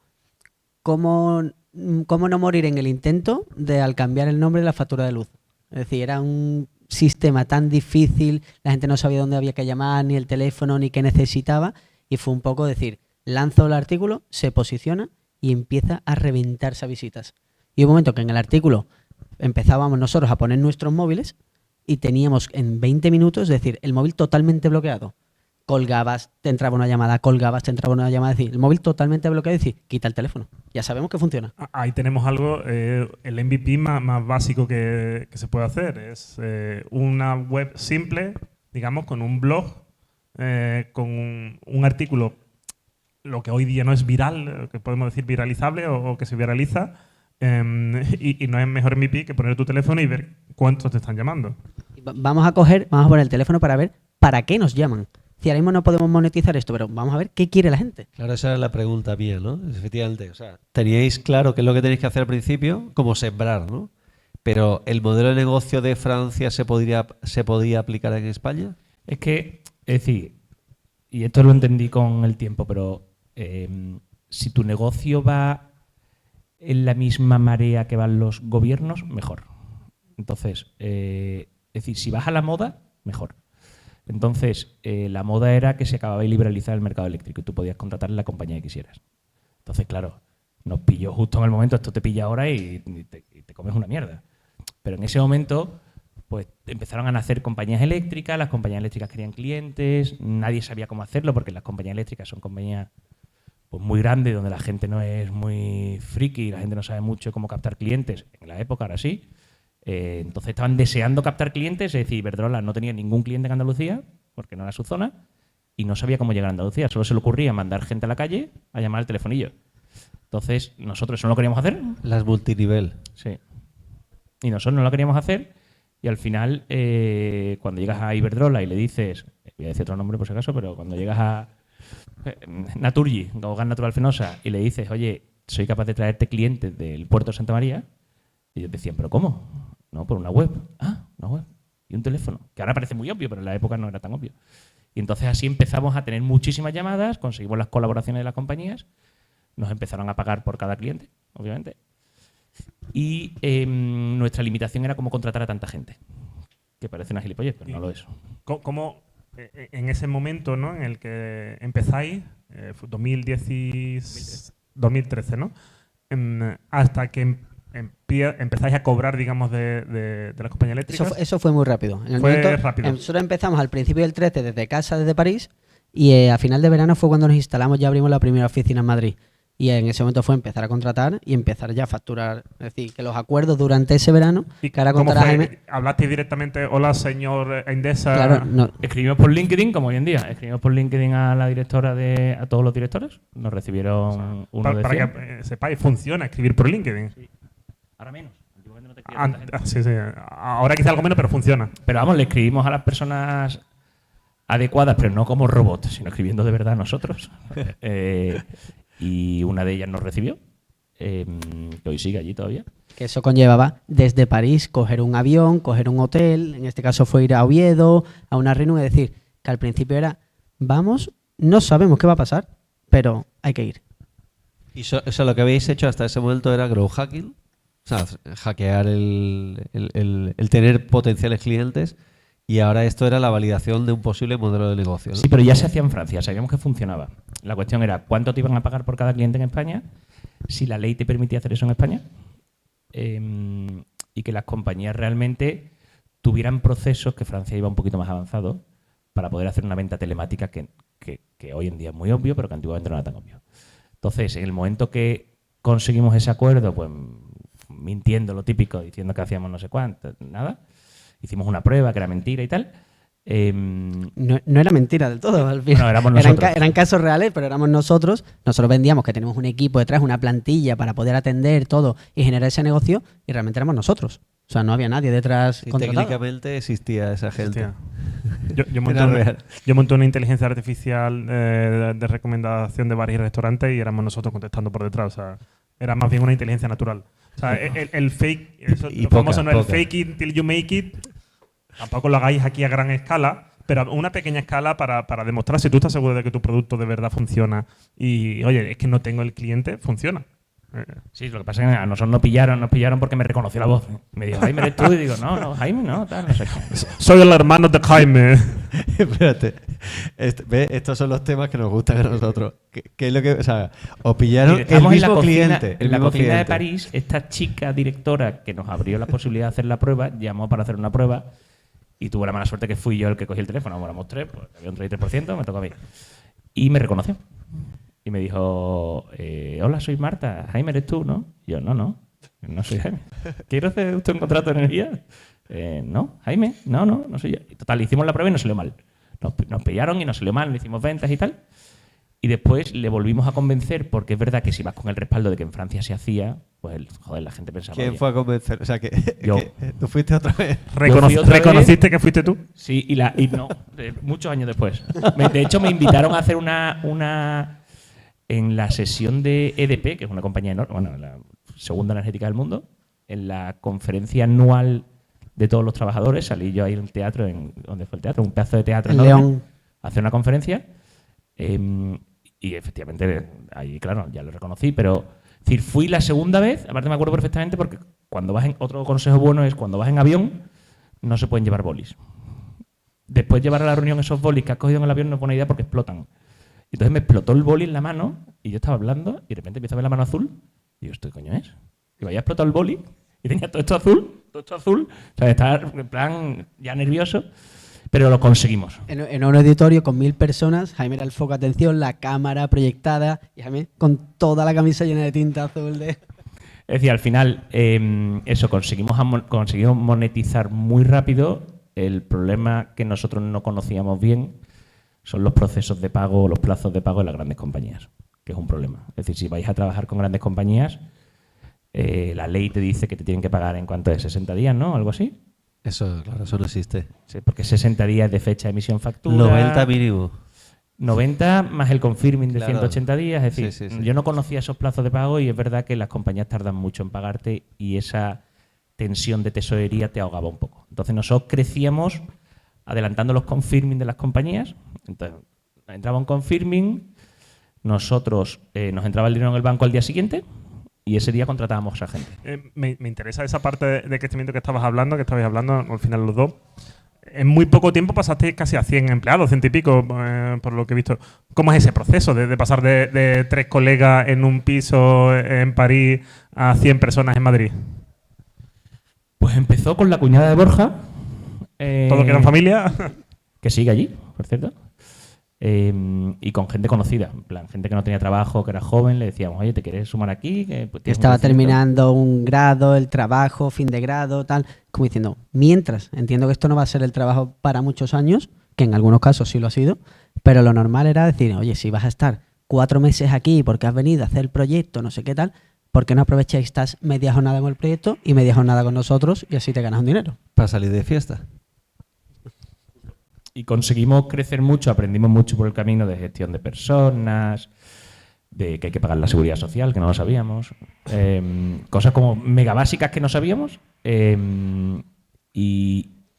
¿Cómo no morir en el intento de al cambiar el nombre de la factura de luz? Es decir, era un sistema tan difícil, la gente no sabía dónde había que llamar, ni el teléfono, ni qué necesitaba, y fue un poco decir, lanzo el artículo, se posiciona y empieza a reventarse a visitas. Y un momento que en el artículo empezábamos nosotros a poner nuestros móviles y teníamos en 20 minutos, es decir, el móvil totalmente bloqueado. colgabas, te entraba una llamada, colgabas, te entraba una llamada. Es decir, el móvil totalmente bloqueado, es decir, quita el teléfono. Ya sabemos que funciona. Ahí tenemos algo, el MVP más básico que se puede hacer. Es una web simple, digamos, con un blog, con un artículo, lo que hoy día no es viral, que podemos decir viralizable o que se viraliza, y no es mejor MVP que poner tu teléfono y ver cuántos te están llamando. Vamos a poner el teléfono para ver para qué nos llaman. Si ahora mismo no podemos monetizar esto, pero vamos a ver qué quiere la gente. Claro, esa era la pregunta mía, ¿no? Efectivamente, o sea, teníais claro qué es lo que tenéis que hacer al principio, como sembrar, ¿no? Pero ¿el modelo de negocio de Francia se podía aplicar en España? Es que, es decir, y esto lo entendí con el tiempo, pero si tu negocio va en la misma marea que van los gobiernos, mejor. Entonces, es decir, si vas a la moda, mejor. Entonces, la moda era que se acababa de liberalizar el mercado eléctrico y tú podías contratar la compañía que quisieras. Entonces, claro, nos pilló justo en el momento, esto te pilla ahora y te comes una mierda. Pero en ese momento, pues empezaron a nacer compañías eléctricas, las compañías eléctricas querían clientes, nadie sabía cómo hacerlo porque las compañías eléctricas son compañías pues, muy grandes, donde la gente no es muy friki, la gente no sabe mucho cómo captar clientes. En la época, ahora sí. Entonces estaban deseando captar clientes, es decir, Iberdrola no tenía ningún cliente en Andalucía, porque no era su zona, y no sabía cómo llegar a Andalucía. Solo se le ocurría mandar gente a la calle a llamar al telefonillo. Entonces, nosotros eso no lo queríamos hacer. Las multinivel. Sí. Y nosotros no lo queríamos hacer, y al final, cuando llegas a Iberdrola y le dices, voy a decir otro nombre por si acaso, pero cuando llegas a Naturgy, o Gas Natural Fenosa, y le dices, oye, soy capaz de traerte clientes del puerto de Santa María, y ellos decían, ¿pero cómo? No, por una web. Ah, una web. Y un teléfono. Que ahora parece muy obvio, pero en la época no era tan obvio. Y entonces así empezamos a tener muchísimas llamadas, conseguimos las colaboraciones de las compañías, nos empezaron a pagar por cada cliente, obviamente. Y nuestra limitación era cómo contratar a tanta gente. Que parece una gilipollez, pero no lo es. ¿Cómo en ese momento, ¿no?, en el que empezáis, 2013, ¿no? Hasta que empezáis a cobrar, digamos, de las compañías eléctricas. Eso fue muy rápido. En el Fue momento, rápido. Nosotros empezamos al principio del 13 desde casa, desde París, y a final de verano fue cuando nos instalamos, ya abrimos la primera oficina en Madrid. Y en ese momento fue empezar a contratar y empezar ya a facturar. Es decir, que los acuerdos durante ese verano, ¿Y que ahora cómo contará fue? Jaime. ¿Hablasteis directamente, hola, señor Endesa? Claro, no, Escribimos por LinkedIn, como hoy en día. Escribimos por LinkedIn a la directora a todos los directores. Nos recibieron uno de 100. Para que sepáis, funciona escribir por LinkedIn. Sí. Ahora menos. Antiguamente no te escribía tanta gente. Sí. Ahora quizá algo menos, pero funciona. Pero vamos, le escribimos a las personas adecuadas, pero no como robots, sino escribiendo de verdad a nosotros. Y una de ellas nos recibió, que hoy sigue allí todavía. que eso conllevaba desde París coger un avión, coger un hotel, en este caso fue ir a Oviedo, a una reunión, es decir, que al principio era, vamos, no sabemos qué va a pasar, pero hay que ir. Y eso lo que habéis hecho hasta ese momento era grow hacking, o sea, hackear el tener potenciales clientes, y ahora esto era la validación de un posible modelo de negocio, ¿no? Sí, pero ya se hacía en Francia, sabíamos que funcionaba. La cuestión era cuánto te iban a pagar por cada cliente en España, si la ley te permitía hacer eso en España, y que las compañías realmente tuvieran procesos, que Francia iba un poquito más avanzado, para poder hacer una venta telemática que hoy en día es muy obvio, pero que antiguamente no era tan obvio. Entonces, en el momento que conseguimos ese acuerdo, pues mintiendo lo típico, diciendo que hacíamos no sé cuánto, nada, hicimos una prueba que era mentira y tal. No era mentira del todo, al final. Bueno, éramos nosotros. Eran casos reales, pero éramos nosotros. Nosotros vendíamos que teníamos un equipo detrás, una plantilla para poder atender todo y generar ese negocio, y realmente éramos nosotros. O sea, no había nadie detrás Sí, contratado. técnicamente existía esa gente. Hostia. Yo monté una inteligencia artificial de recomendación de bares y restaurantes y éramos nosotros contestando por detrás. O sea, era más bien una inteligencia natural. O sea, el fake, eso, Y lo poca, famoso no el poca. fake it till you make it. Tampoco lo hagáis aquí a gran escala, pero a una pequeña escala para demostrar si tú estás seguro de que tu producto de verdad funciona. Y, oye, es que no tengo el cliente, funciona. Sí, lo que pasa es que a nosotros nos pillaron porque me reconoció la voz. Me dijo, Jaime, ¿eres tú? Y digo, no, Jaime, no, tal, no sé qué. Soy el hermano de Jaime. Espérate. Estos son los temas que nos gustan a nosotros. ¿Qué es lo que, o sea, os pillaron el Estábamos mismo cocina, cliente? en la cocina de cliente. París, esta chica directora que nos abrió la posibilidad de hacer la prueba, llamó para hacer una prueba Y tuve la mala suerte que fui yo el que cogí el teléfono. Éramos 3, pues había un 33%, me tocó a mí. Y me reconoció. Y me dijo, hola, soy Marta. Jaime, ¿eres tú, no? Y yo, no soy Jaime. ¿Quiere hacer usted un contrato de energía? No, Jaime, no soy yo. Y total, hicimos la prueba y nos salió mal. Nos pillaron y nos salió mal, le hicimos ventas y tal. Y después le volvimos a convencer, porque es verdad que si vas con el respaldo de que en Francia se hacía, pues joder, la gente pensaba... ¿Quién oye, fue a convencer? O sea, que Yo. tú fuiste otra vez. Yo fui otra ¿Reconociste que fuiste tú? Sí, y no, muchos años después. De hecho, me invitaron a hacer una en la sesión de EDP, que es una compañía enorme, bueno, la segunda energética del mundo, en la conferencia anual de todos los trabajadores, salí yo ahí en el teatro, ¿dónde fue el teatro? Un pedazo de teatro En enorme, León. a hacer una conferencia. Y efectivamente, ahí, claro, ya lo reconocí, pero es decir, fui la segunda vez, aparte me acuerdo perfectamente, porque cuando vas otro consejo bueno es cuando vas en avión, no se pueden llevar bolis. Después llevar a la reunión esos bolis que has cogido en el avión no es buena idea porque explotan. Entonces me explotó el boli en la mano y yo estaba hablando y de repente empiezo a ver la mano azul y digo, ¿esto qué coño es? Y me había explotado el boli y tenía todo esto azul. O sea, estaba en plan ya nervioso, pero lo conseguimos. En un auditorio con 1000 personas, Jaime era el foco de atención, la cámara proyectada y Jaime con toda la camisa llena de tinta azul. Es decir, al final, eso, conseguimos monetizar muy rápido. El problema que nosotros no conocíamos bien son los procesos de pago, los plazos de pago de las grandes compañías, que es un problema. Es decir, si vais a trabajar con grandes compañías, la ley te dice que te tienen que pagar en cuanto de 60 días, ¿no? Algo así. Eso, claro, eso no existe. Sí, porque 60 días de fecha de emisión factura. 90 mínimo. 90 más el confirming de Claro. 180 días. Es decir, Sí. yo no conocía esos plazos de pago y es verdad que las compañías tardan mucho en pagarte y esa tensión de tesorería te ahogaba un poco. Entonces nosotros crecíamos adelantando los confirming de las compañías. Entonces entraba un confirming, nosotros nos entraba el dinero en el banco al día siguiente y ese día contratábamos a gente. Me interesa esa parte de crecimiento que estabais hablando al final los dos. En muy poco tiempo pasasteis casi a 100 empleados, 100 y pico, por lo que he visto. ¿Cómo es ese proceso de pasar de 3 colegas en un piso en París a 100 personas en Madrid? Pues empezó con la cuñada de Borja. ¿Todo queda en familia? Que sigue allí, por cierto. Y con gente conocida, en plan, gente que no tenía trabajo, que era joven, le decíamos, oye, ¿te quieres sumar aquí? Pues, Yo estaba terminando un grado, el trabajo, fin de grado, tal, como diciendo, mientras, entiendo que esto no va a ser el trabajo para muchos años, que en algunos casos sí lo ha sido, pero lo normal era decir, oye, si vas a estar 4 meses aquí porque has venido a hacer el proyecto, no sé qué tal, ¿por qué no aprovecháis estás media jornada con el proyecto y media jornada con nosotros y así te ganas un dinero? Para salir de fiesta. Y conseguimos crecer mucho, aprendimos mucho por el camino de gestión de personas, de que hay que pagar la seguridad social, que no lo sabíamos, cosas como mega básicas que no sabíamos. Y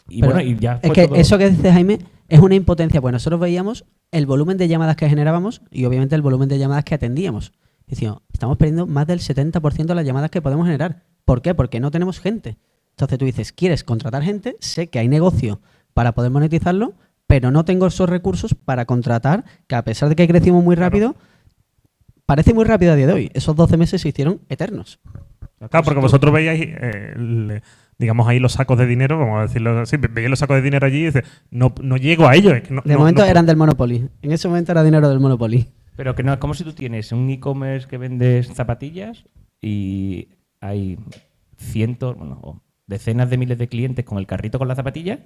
bueno, y ya fue es que todo. eso que dice Jaime es una impotencia, pues nosotros veíamos el volumen de llamadas que generábamos y obviamente el volumen de llamadas que atendíamos. Decíamos, estamos perdiendo más del 70% de las llamadas que podemos generar. ¿Por qué? Porque no tenemos gente. Entonces tú dices, ¿quieres contratar gente? Sé que hay negocio para poder monetizarlo, pero no tengo esos recursos para contratar, que a pesar de que crecimos muy rápido, parece muy rápido a día de hoy. Esos 12 meses se hicieron eternos. Claro, porque vosotros veíais, digamos, ahí los sacos de dinero, vamos a decirlo así, veíais los sacos de dinero allí y dices, no llego a ellos. Es que De momento eran del Monopoly. En ese momento era dinero del Monopoly. Pero que no es como si tú tienes un e-commerce que vendes zapatillas y hay cientos, bueno, o decenas de miles de clientes con el carrito con las zapatillas,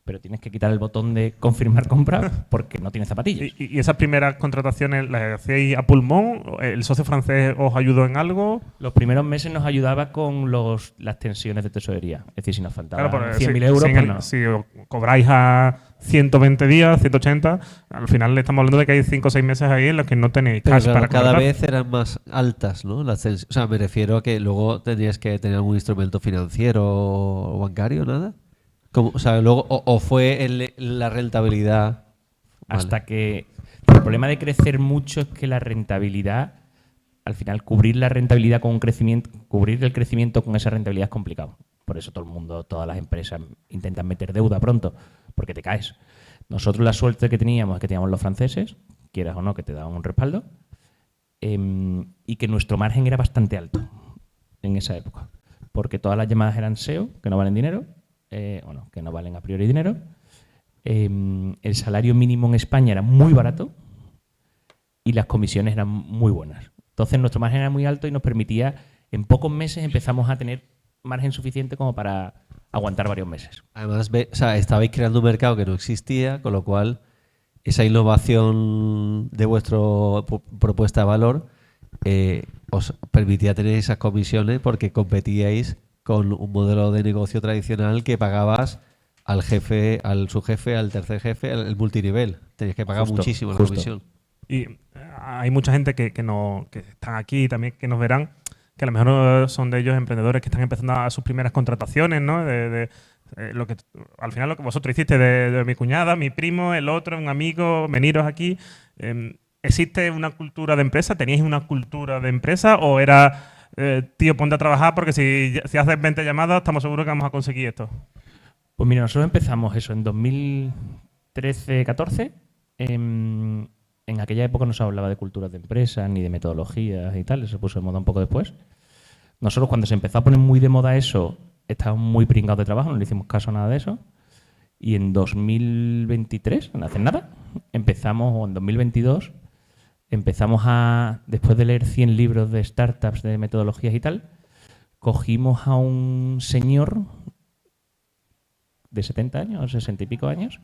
pero tienes que quitar el botón de confirmar compra porque no tienes zapatillas. ¿Y esas primeras contrataciones las hacíais a pulmón? ¿El socio francés os ayudó en algo? Los primeros meses nos ayudaba con las tensiones de tesorería. Es decir, si nos faltaban Claro, 100.000 euros, pues no. si os cobráis a 120 días, 180, al final le estamos hablando de que hay 5 o 6 meses ahí en los que no tenéis Pero cash claro, para cada contratar. vez eran más altas, ¿no? O sea, me refiero a que luego tendrías que tener algún instrumento financiero o bancario, ¿nada? O sea, luego, o fue la rentabilidad. Hasta que el problema de crecer mucho es que la rentabilidad, al final, cubrir la rentabilidad con un crecimiento, cubrir el crecimiento con esa rentabilidad es complicado. Por eso todo el mundo, todas las empresas intentan meter deuda pronto, porque te caes. Nosotros la suerte que teníamos es que teníamos los franceses, quieras o no, que te daban un respaldo, y que nuestro margen era bastante alto en esa época, porque todas las llamadas eran SEO, que no valen dinero, que no valen a priori dinero. El salario mínimo en España era muy barato y las comisiones eran muy buenas. Entonces nuestro margen era muy alto y nos permitía, en pocos meses empezamos a tener margen suficiente como para aguantar varios meses. Además, estabais creando un mercado que no existía, con lo cual esa innovación de vuestra propuesta de valor os permitía tener esas comisiones porque competíais con un modelo de negocio tradicional que pagabas al jefe, al subjefe, al tercer jefe, al multinivel. Tenías que pagar muchísimo la comisión. Y hay mucha gente que están aquí también, que nos verán, que a lo mejor son de ellos emprendedores que están empezando a sus primeras contrataciones, ¿no? Lo que al final lo que vosotros hiciste de mi cuñada, mi primo, el otro, un amigo, veniros aquí. ¿Existe una cultura de empresa? ¿Teníais una cultura de empresa? ¿O era, tío, ponte a trabajar porque si haces 20 llamadas estamos seguros que vamos a conseguir esto? Pues mira, nosotros empezamos eso en 2013-14. En aquella época no se hablaba de culturas de empresa ni de metodologías y tal, eso se puso de moda un poco después. Nosotros cuando se empezó a poner muy de moda eso, estábamos muy pringados de trabajo, no le hicimos caso a nada de eso. Y en 2023, no hace nada, empezamos, o en 2022, empezamos después de leer 100 libros de startups, de metodologías y tal, cogimos a un señor de 70 años, o 60 y pico años,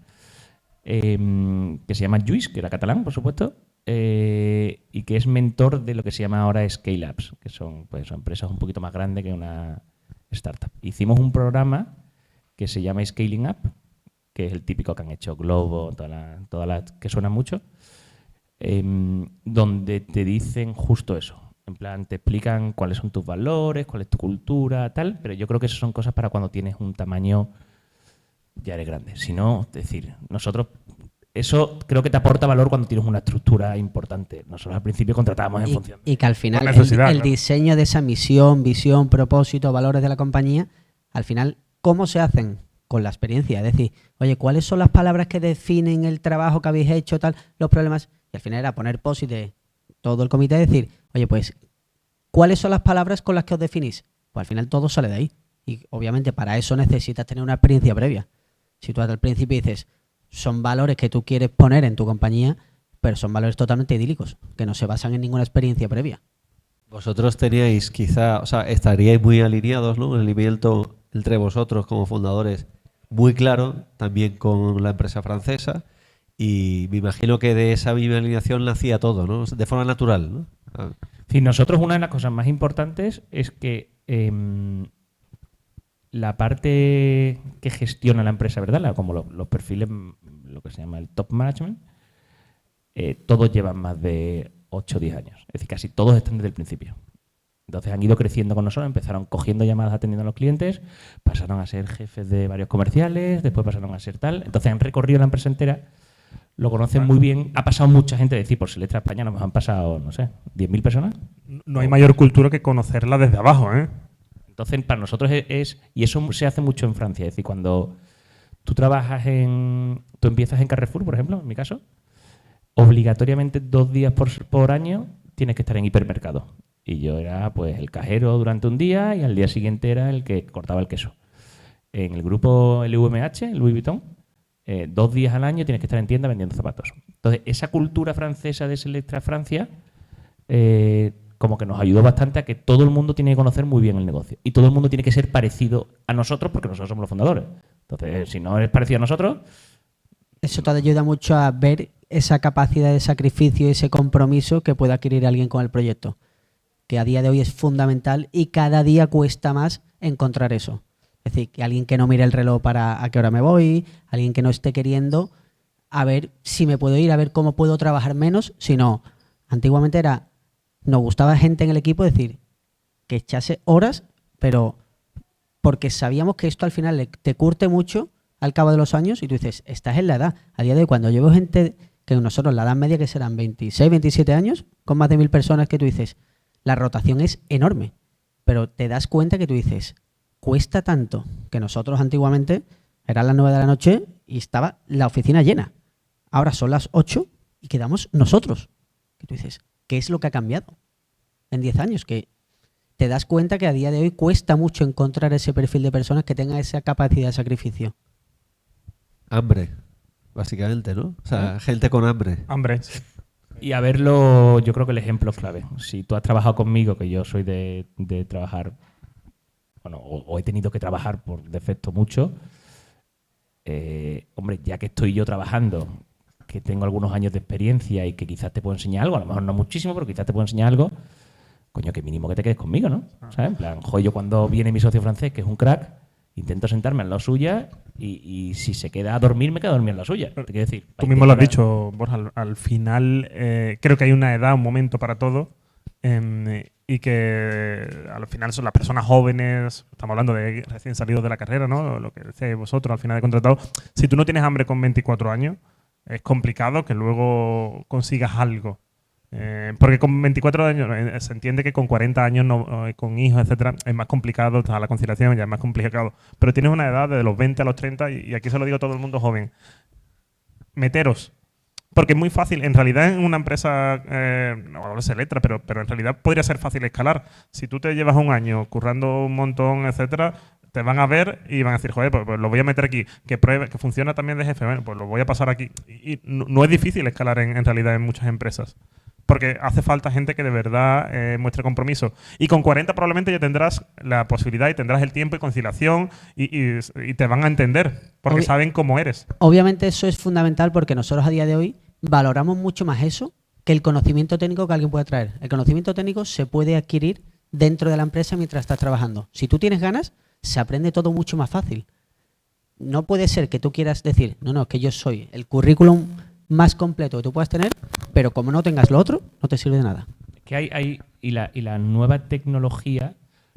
que se llama Lluís, que era catalán, por supuesto, y que es mentor de lo que se llama ahora Scale-Ups, que son empresas un poquito más grandes que una startup. Hicimos un programa que se llama Scaling Up, que es el típico que han hecho Globo, todas las que suenan mucho, donde te dicen justo eso. En plan, te explican cuáles son tus valores, cuál es tu cultura, tal, pero yo creo que eso son cosas para cuando tienes un tamaño ya eres grande. Si no, es decir, nosotros, eso creo que te aporta valor cuando tienes una estructura importante. Nosotros al principio contratábamos en función. Y que al final necesidad, el claro. diseño de esa misión, visión, propósito, valores de la compañía, al final, ¿cómo se hacen? Con la experiencia. Es decir, oye, ¿cuáles son las palabras que definen el trabajo que habéis hecho, tal, los problemas? Y al final era poner post-it de todo el comité y decir, oye, pues, ¿cuáles son las palabras con las que os definís? Pues al final todo sale de ahí. Y obviamente para eso necesitas tener una experiencia previa. Si tú al principio dices, son valores que tú quieres poner en tu compañía, pero son valores totalmente idílicos, que no se basan en ninguna experiencia previa. Vosotros teníais quizá, estaríais muy alineados, ¿no? El alineamiento entre vosotros como fundadores muy claro, también con la empresa francesa, y me imagino que de esa misma alineación nacía todo, ¿no? De forma natural, ¿no? Sí, nosotros una de las cosas más importantes es que la parte que gestiona la empresa, ¿verdad? Como los perfiles, lo que se llama el top management, todos llevan más de 8 o 10 años. Es decir, casi todos están desde el principio. Entonces han ido creciendo con nosotros, empezaron cogiendo llamadas atendiendo a los clientes, pasaron a ser jefes de varios comerciales, después pasaron a ser tal. Entonces han recorrido la empresa entera, lo conocen muy bien. Ha pasado mucha gente, es decir, por Selectra España nos han pasado, no sé, 10.000 personas. No hay mayor cultura que conocerla desde abajo, ¿eh? Entonces, para nosotros y eso se hace mucho en Francia, es decir, cuando tú tú empiezas en Carrefour, por ejemplo, en mi caso, obligatoriamente 2 días por año tienes que estar en hipermercado. Y yo era pues el cajero durante un día y al día siguiente era el que cortaba el queso. En el grupo LVMH, el Louis Vuitton, 2 días al año tienes que estar en tienda vendiendo zapatos. Entonces, esa cultura francesa de Selectra Francia como que nos ayudó bastante a que todo el mundo tiene que conocer muy bien el negocio. Y todo el mundo tiene que ser parecido a nosotros porque nosotros somos los fundadores. Entonces, si no eres parecido a nosotros... Eso te ayuda mucho a ver esa capacidad de sacrificio y ese compromiso que puede adquirir alguien con el proyecto, que a día de hoy es fundamental y cada día cuesta más encontrar eso. Es decir, que alguien que no mire el reloj para a qué hora me voy, alguien que no esté queriendo a ver si me puedo ir, a ver cómo puedo trabajar menos, sino antiguamente nos gustaba gente en el equipo decir que echase horas, pero porque sabíamos que esto al final te curte mucho al cabo de los años y tú dices, estás en la edad. A día de hoy, cuando llevo gente que nosotros, la edad media que serán 26, 27 años, con más de 1.000 personas, que tú dices, la rotación es enorme, pero te das cuenta que tú dices, cuesta tanto que nosotros antiguamente eran las 9 de la noche y estaba la oficina llena. Ahora son las 8 y quedamos nosotros. Que tú dices, ¿qué es lo que ha cambiado en 10 años? Que te das cuenta que a día de hoy cuesta mucho encontrar ese perfil de personas que tengan esa capacidad de sacrificio. Hambre, básicamente, ¿no? O sea, gente con hambre. Hambre. Y a verlo, yo creo que el ejemplo es clave. Si tú has trabajado conmigo, que yo soy de trabajar, bueno, o he tenido que trabajar por defecto mucho, hombre, ya que estoy yo trabajando, que tengo algunos años de experiencia y que quizás te puedo enseñar algo, a lo mejor no muchísimo, pero quizás te puedo enseñar algo, coño, que mínimo que te quedes conmigo, ¿no? ¿Sabes? En plan, joder, yo cuando viene mi socio francés, que es un crack, intento sentarme en la suya y si se queda a dormir, me quedo a dormir en la suya. Te quiero decir, Tú mismo lo has dicho, Borja, al final creo que hay una edad, un momento para todo y que al final son las personas jóvenes, estamos hablando de recién salidos de la carrera, ¿no? Lo que decíais vosotros al final de contratado. Si tú no tienes hambre con 24 años, es complicado que luego consigas algo. Porque con 24 años se entiende que con 40 años, con hijos, etcétera, es más complicado, la conciliación ya es más complicado. Pero tienes una edad de los 20 a los 30, y aquí se lo digo a todo el mundo joven. Meteros. Porque es muy fácil. En realidad, en una empresa, no ahora se letra, pero en realidad podría ser fácil escalar. Si tú te llevas un año currando un montón, etcétera, te van a ver y van a decir, joder, pues lo voy a meter aquí, que pruebe, que funciona también de jefe, bueno, pues lo voy a pasar aquí. Y no es difícil escalar en realidad en muchas empresas. Porque hace falta gente que de verdad muestre compromiso. Y con 40 probablemente ya tendrás la posibilidad y tendrás el tiempo y conciliación y te van a entender porque saben cómo eres. Obviamente eso es fundamental porque nosotros a día de hoy valoramos mucho más eso que el conocimiento técnico que alguien puede traer. El conocimiento técnico se puede adquirir dentro de la empresa mientras estás trabajando. Si tú tienes ganas, se aprende todo mucho más fácil. No puede ser que tú quieras decir, no, es que yo soy el currículum más completo que tú puedas tener, pero como no tengas lo otro, no te sirve de nada. Que y la nueva tecnología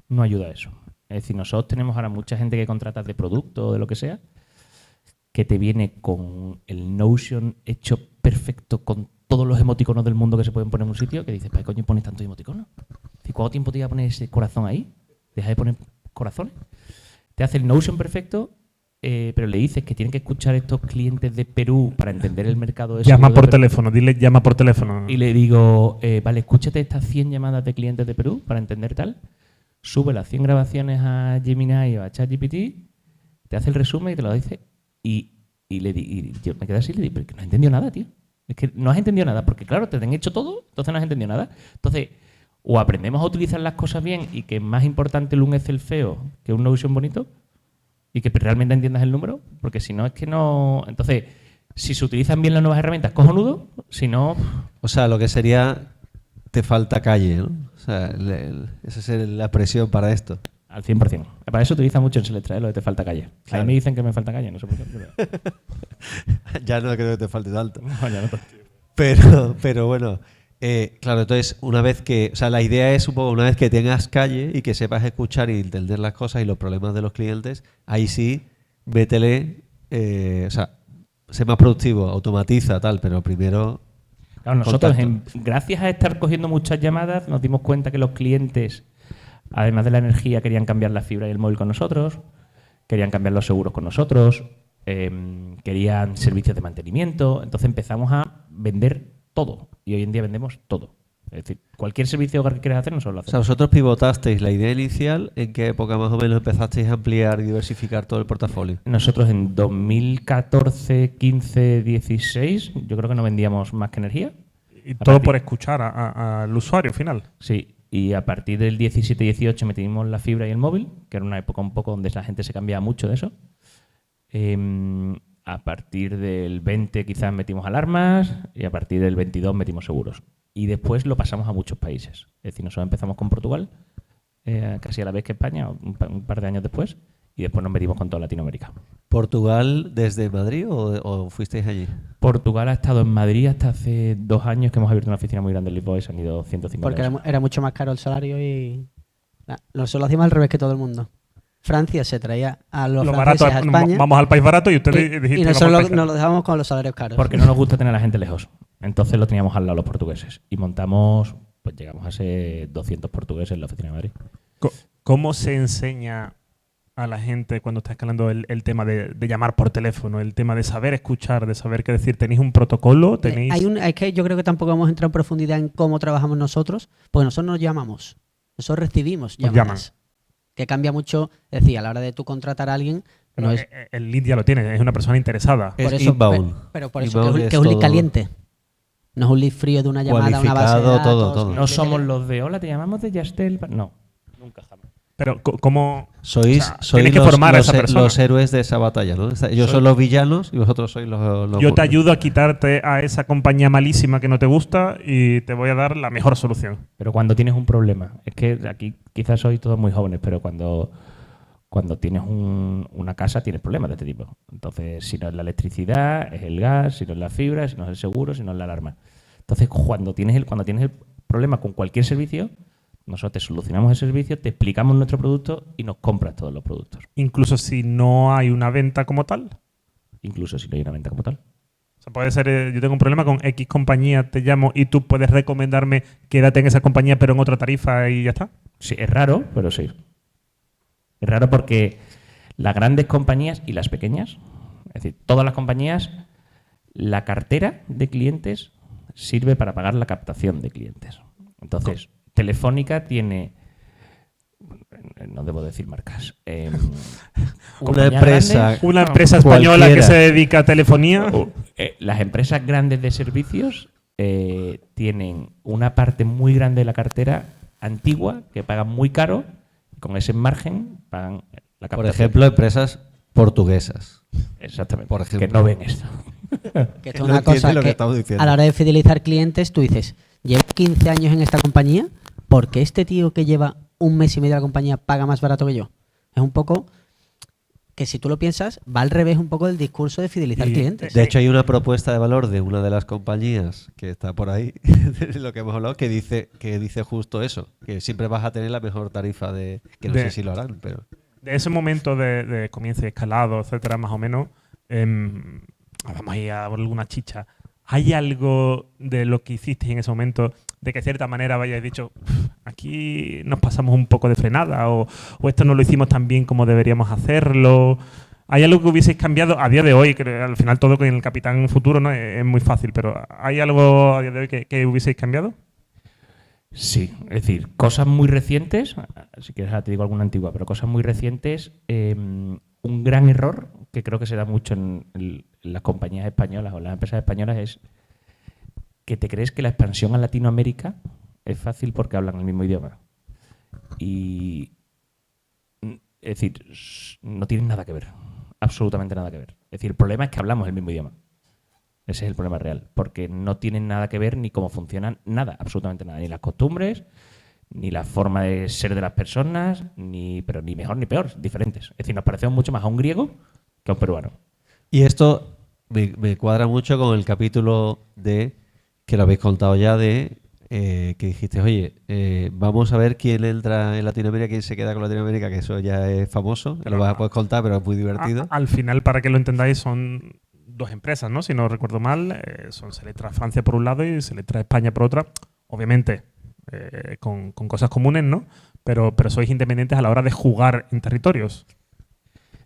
no ayuda a eso. Es decir, nosotros tenemos ahora mucha gente que contratas de producto o de lo que sea, que te viene con el Notion hecho perfecto, con todos los emoticonos del mundo que se pueden poner en un sitio, que dices, ¿para qué coño pones tantos emoticonos? ¿Cuánto tiempo te iba a poner ese corazón ahí? Deja de poner corazones. Te hace el Notion perfecto, pero le dices que tienen que escuchar estos clientes de Perú para entender el mercado de llama por teléfono, dile llama por teléfono. Y le digo, vale, escúchate estas 100 llamadas de clientes de Perú para entender tal. Sube las 100 grabaciones a Gemini o a ChatGPT, te hace el resumen y te lo dice. Y yo me quedé así y le digo, pero que no has entendido nada, tío. Es que no has entendido nada, porque claro, te han hecho todo, entonces no has entendido nada. Entonces, o aprendemos a utilizar las cosas bien y que es más importante un Excel feo que un Notion bonito, y que realmente entiendas el número, porque si no es que no... Entonces, si se utilizan bien las nuevas herramientas, cojonudo, si no... O sea, lo que sería, te falta calle, ¿no? O sea, esa es la expresión para esto. Al 100%. Para eso utiliza mucho en Selectra, lo de te falta calle. Claro. A mí me dicen que me falta calle, no sé por qué. Ya no creo que te falte tanto. No, ya no tanto. Pero bueno, claro, entonces una vez que, o sea, la idea es un poco una vez que tengas calle y que sepas escuchar y entender las cosas y los problemas de los clientes, ahí sí, métele, o sea, sé más productivo, automatiza, tal, pero primero... Claro, nosotros, contacto. gracias a estar cogiendo muchas llamadas, nos dimos cuenta que los clientes, además de la energía, querían cambiar la fibra y el móvil con nosotros, querían cambiar los seguros con nosotros, querían servicios de mantenimiento. Entonces empezamos a vender todo. Y hoy en día vendemos todo. Es decir, cualquier servicio que quieras hacer, nosotros lo O sea, hacemos. vosotros pivotasteis la idea inicial, ¿en qué época más o menos empezasteis a ampliar y diversificar todo el portafolio? Nosotros en 2014, 15, 16, yo creo que no vendíamos más que energía. Y todo por escuchar al usuario final. Sí, y a partir del 17 y 18 metimos la fibra y el móvil, que era una época un poco donde la gente se cambiaba mucho de eso. A partir del 20 quizás metimos alarmas y a partir del 22 metimos seguros. Y después lo pasamos a muchos países. Es decir, nosotros empezamos con Portugal, casi a la vez que España, un par de años después, y después nos metimos con toda Latinoamérica. ¿Portugal desde Madrid o fuisteis allí? Portugal ha estado en Madrid hasta hace 2 años que hemos abierto una oficina muy grande en Lisboa y se han ido 150 Porque personas. era mucho más caro el salario y... Nosotros lo hacíamos al revés que todo el mundo. Francia se traía a los Lo franceses barato, a España vamos al país barato y ustedes y dijiste nosotros vamos al país nos lo dejábamos con los salarios caros. Porque no nos gusta tener a la gente lejos. Entonces lo teníamos al lado los portugueses. Y montamos, pues llegamos a ser 200 portugueses en la oficina de Madrid. ¿Cómo se enseña a la gente cuando está escalando el tema de llamar por teléfono, el tema de saber escuchar, de saber qué decir? ¿Tenéis un protocolo? ¿Tenéis...? Es que yo creo que tampoco vamos a entrar en profundidad en cómo trabajamos nosotros, porque nosotros nos llamamos. nosotros recibimos Os llaman. llamadas. Que cambia mucho, es decir, a la hora de tú contratar a alguien, Pero no es el lead ya lo tiene, es una persona interesada. Es por eso, inbound. pero por eso Inbound que es es un lead todo caliente. No es un lead frío de una llamada a una base de cualificado, datos. todo. No somos los de hola, te llamamos de Yastel. No, nunca jamás. Pero ¿cómo? Sois, O sea, sois tienes que los, formar a los esa he- persona. los héroes de esa batalla, ¿no? Ellos son los villanos y vosotros sois los Yo te ayudo a quitarte a esa compañía malísima que no te gusta y te voy a dar la mejor solución. Pero cuando tienes un problema, es que aquí quizás sois todos muy jóvenes, pero cuando tienes una casa tienes problemas de este tipo. Entonces, si no es la electricidad, es el gas, si no es la fibra, si no es el seguro, si no es la alarma. Entonces, cuando tienes el problema con cualquier servicio, nosotros te solucionamos el servicio, te explicamos nuestro producto y nos compras todos los productos, Incluso si no hay una venta como tal. incluso si no hay una venta como tal. O sea, puede ser, yo tengo un problema con X compañía, te llamo y tú puedes recomendarme quédate en esa compañía pero en otra tarifa y ya está. Sí, es raro, pero sí. Es raro porque las grandes compañías y las pequeñas, es decir, todas las compañías, la cartera de clientes sirve para pagar la captación de clientes. Entonces, Telefónica tiene, no debo decir marcas, compañías empresa. grandes, Una no, empresa española que cualquiera. se dedica a telefonía. las empresas grandes de servicios tienen una parte muy grande de la cartera antigua que pagan muy caro y con ese margen pagan la captación. Por ejemplo, empresas portuguesas. Exactamente. por ejemplo. Que no ven esto. Que esto es No una entiende cosa lo que que estamos diciendo. a la hora de fidelizar clientes, tú dices, llevo 15 años en esta compañía, ¿por qué este tío que lleva un mes y medio en la compañía paga más barato que yo? Es un poco que si tú lo piensas, va al revés un poco del discurso de fidelizar Y- clientes. De hecho, hay una propuesta de valor de una de las compañías que está por ahí, de lo que hemos hablado, que dice justo eso, que siempre vas a tener la mejor tarifa que no De- sé si lo harán, pero De ese momento de comienzo y escalado, etcétera, más o menos, vamos a ir a por alguna chicha. ¿Hay algo de lo que hicisteis en ese momento de que de cierta manera hayáis dicho, aquí nos pasamos un poco de frenada o esto no lo hicimos tan bien como deberíamos hacerlo? ¿Hay algo que hubieseis cambiado a día de hoy? Que al final todo con el Capitán Futuro no es muy fácil, pero ¿hay algo a día de hoy que hubieseis cambiado? Sí, es decir, cosas muy recientes, si quieres ahora te digo alguna antigua, pero cosas muy recientes, un gran error que creo que se da mucho en las compañías españolas o en las empresas españolas es que te crees que la expansión a Latinoamérica es fácil porque hablan el mismo idioma. Y es decir, no tienen nada que ver, absolutamente nada que ver. Es decir, el problema es que hablamos el mismo idioma. Ese es el problema real, porque no tienen nada que ver ni cómo funcionan, nada, absolutamente nada, ni las costumbres, ni la forma de ser de las personas, pero ni mejor ni peor, diferentes. Es decir, nos parecemos mucho más a un griego que a un peruano. Y esto me cuadra mucho con el capítulo que lo habéis contado ya que dijiste, oye, vamos a ver quién entra en Latinoamérica, quién se queda con Latinoamérica, que eso ya es famoso, Pero lo vas a poder contar, pero es muy divertido. Al final, para que lo entendáis, son dos empresas, ¿no? Si no recuerdo mal, son Selectra Francia por un lado y Selectra España por otra. Obviamente, con cosas comunes, ¿no? Pero sois independientes a la hora de jugar en territorios.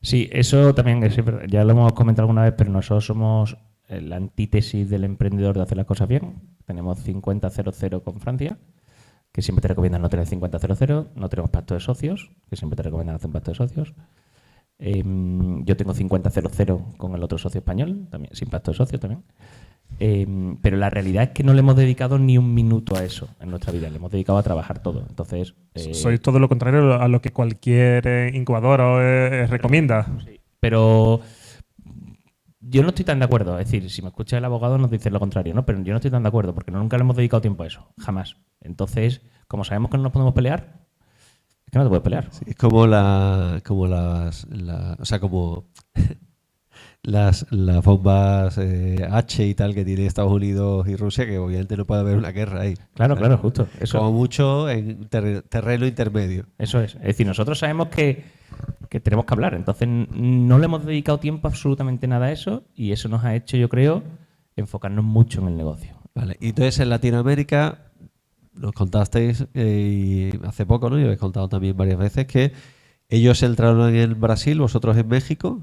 Sí, eso también es verdad. Ya lo hemos comentado alguna vez, pero nosotros somos la antítesis del emprendedor de hacer las cosas bien. Tenemos 50-0-0 con Francia, que siempre te recomiendan no tener 50-0-0. No tenemos pacto de socios, que siempre te recomiendan hacer un pacto de socios. Yo tengo 50-0-0 con el otro socio español, también sin pacto de socios también. Pero la realidad es que no le hemos dedicado ni un minuto a eso en nuestra vida. Le hemos dedicado a trabajar todo. Entonces, Sois todo lo contrario a lo que cualquier incubadora recomienda. sí. Pero yo no estoy tan de acuerdo. Es decir, si me escucha el abogado nos dice lo contrario, ¿no? Pero yo no estoy tan de acuerdo porque nunca le hemos dedicado tiempo a eso. Jamás. Entonces, como sabemos que no nos podemos pelear, es que no te puedes pelear. Sí, es como las bombas H y tal que tiene Estados Unidos y Rusia, que obviamente no puede haber una guerra ahí. Claro, O sea, claro, justo. Eso, Como mucho en terreno intermedio. eso es. Es decir, nosotros sabemos que tenemos que hablar. Entonces, no le hemos dedicado tiempo absolutamente nada a eso y eso nos ha hecho, yo creo, enfocarnos mucho en el negocio. Vale, y entonces en Latinoamérica nos contasteis hace poco, ¿no? Y habéis contado también varias veces que ellos entraron en Brasil, vosotros en México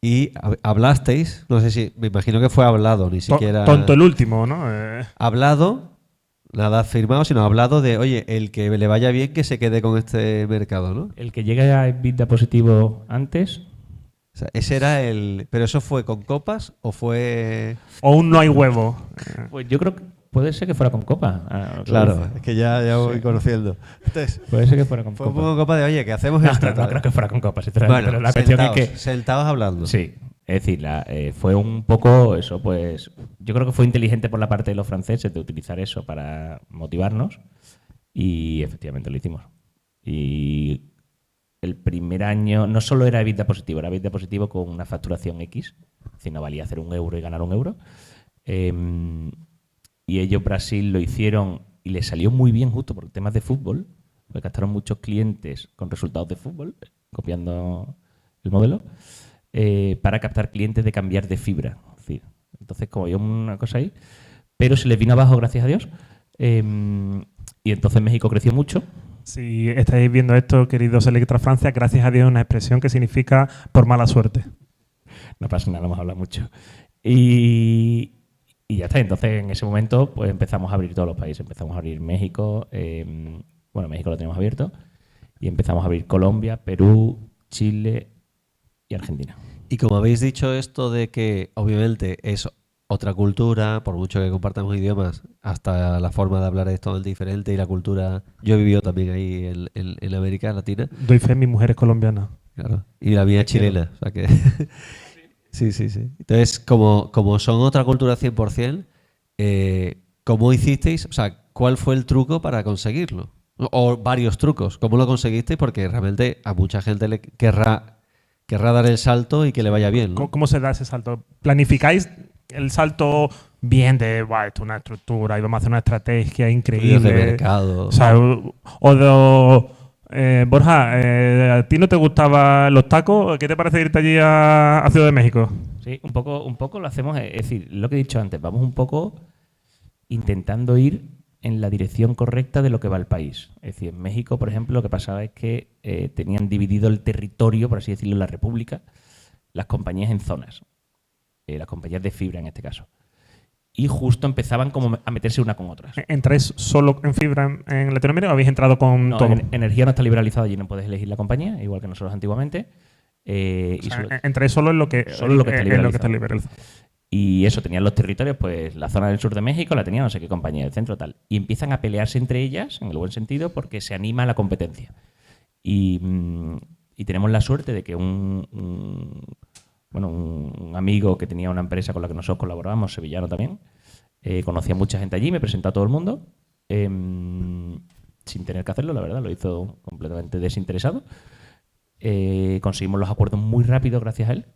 y hablasteis, no sé si, me imagino que fue hablado, ni siquiera Tonto el último, ¿no? hablado Nada firmado, sino hablado de, oye, el que le vaya bien que se quede con este mercado, ¿no? El que llegue a EBITDA positivo antes, O sea, ese era el... ¿Pero eso fue con copas o fue...? O un no hay huevo. pues yo creo que puede ser que fuera con copa. Claro, es que ya voy conociendo. Entonces, Puede ser que fuera con fue un copa. poco copa de, oye, ¿qué hacemos No, esto? no creo que fuera con copa, sinceramente. Bueno, pero la cuestión sentados, es que. sentados hablando. Sí, es decir, fue un poco eso, pues. Yo creo que fue inteligente por la parte de los franceses de utilizar eso para motivarnos y efectivamente lo hicimos. Y el primer año no solo era EBITDA positivo, era EBITDA positivo con una facturación X, es decir, no valía hacer 1 euro y ganar 1 euro. Y ellos, Brasil, lo hicieron y les salió muy bien justo por temas de fútbol, porque captaron muchos clientes con resultados de fútbol, copiando el modelo, para captar clientes de cambiar de fibra. Es decir, entonces, como había una cosa ahí, pero se les vino abajo, gracias a Dios, y entonces México creció mucho. Si estáis viendo esto, queridos Electra Francia, gracias a Dios es una expresión que significa por mala suerte. No pasa nada, hemos hablado mucho. Y ya está. Entonces, en ese momento, pues empezamos a abrir todos los países. Empezamos a abrir México. Bueno, México lo tenemos abierto. Y empezamos a abrir Colombia, Perú, Chile y Argentina. Y como habéis dicho esto de que obviamente es otra cultura, por mucho que compartamos idiomas, hasta la forma de hablar es totalmente diferente y la cultura... Yo he vivido también ahí en América Latina. Doy fe, mi mujer es colombiana. Claro. Y la mía es chilena. O sea que... Sí. Entonces, como son otra cultura 100%, ¿cómo hicisteis? O sea, ¿cuál fue el truco para conseguirlo? O varios trucos. ¿Cómo lo conseguisteis? Porque realmente a mucha gente le querrá dar el salto y que le vaya bien, ¿no? ¿Cómo se da ese salto? ¿Planificáis el salto bien de, esto es una estructura y vamos a hacer una estrategia increíble? Estudios de mercado. O sea, Borja, ¿a ti no te gustaban los tacos? ¿Qué te parece irte allí a Ciudad de México? Sí, un poco lo hacemos. Es decir, lo que he dicho antes, vamos un poco intentando ir en la dirección correcta de lo que va el país. Es decir, en México, por ejemplo, lo que pasaba es que tenían dividido el territorio, por así decirlo, la república, las compañías en zonas. Las compañías de fibra, en este caso. Y justo empezaban como a meterse una con otras. ¿Entráis solo en fibra en Latinoamérica o habéis entrado con No, todo? energía no está liberalizada, allí no puedes elegir la compañía, igual que nosotros antiguamente. Entráis solo en lo que, Solo lo que está liberalizado. liberalizado. Y eso, tenían los territorios, pues la zona del sur de México la tenía no sé qué compañía, el centro tal. Y empiezan a pelearse entre ellas, en el buen sentido, porque se anima la competencia. Y tenemos la suerte de que un amigo que tenía una empresa con la que nosotros colaborábamos, sevillano también, conocía a mucha gente allí, me presentó a todo el mundo, sin tener que hacerlo, la verdad, lo hizo completamente desinteresado. Conseguimos los acuerdos muy rápido gracias a él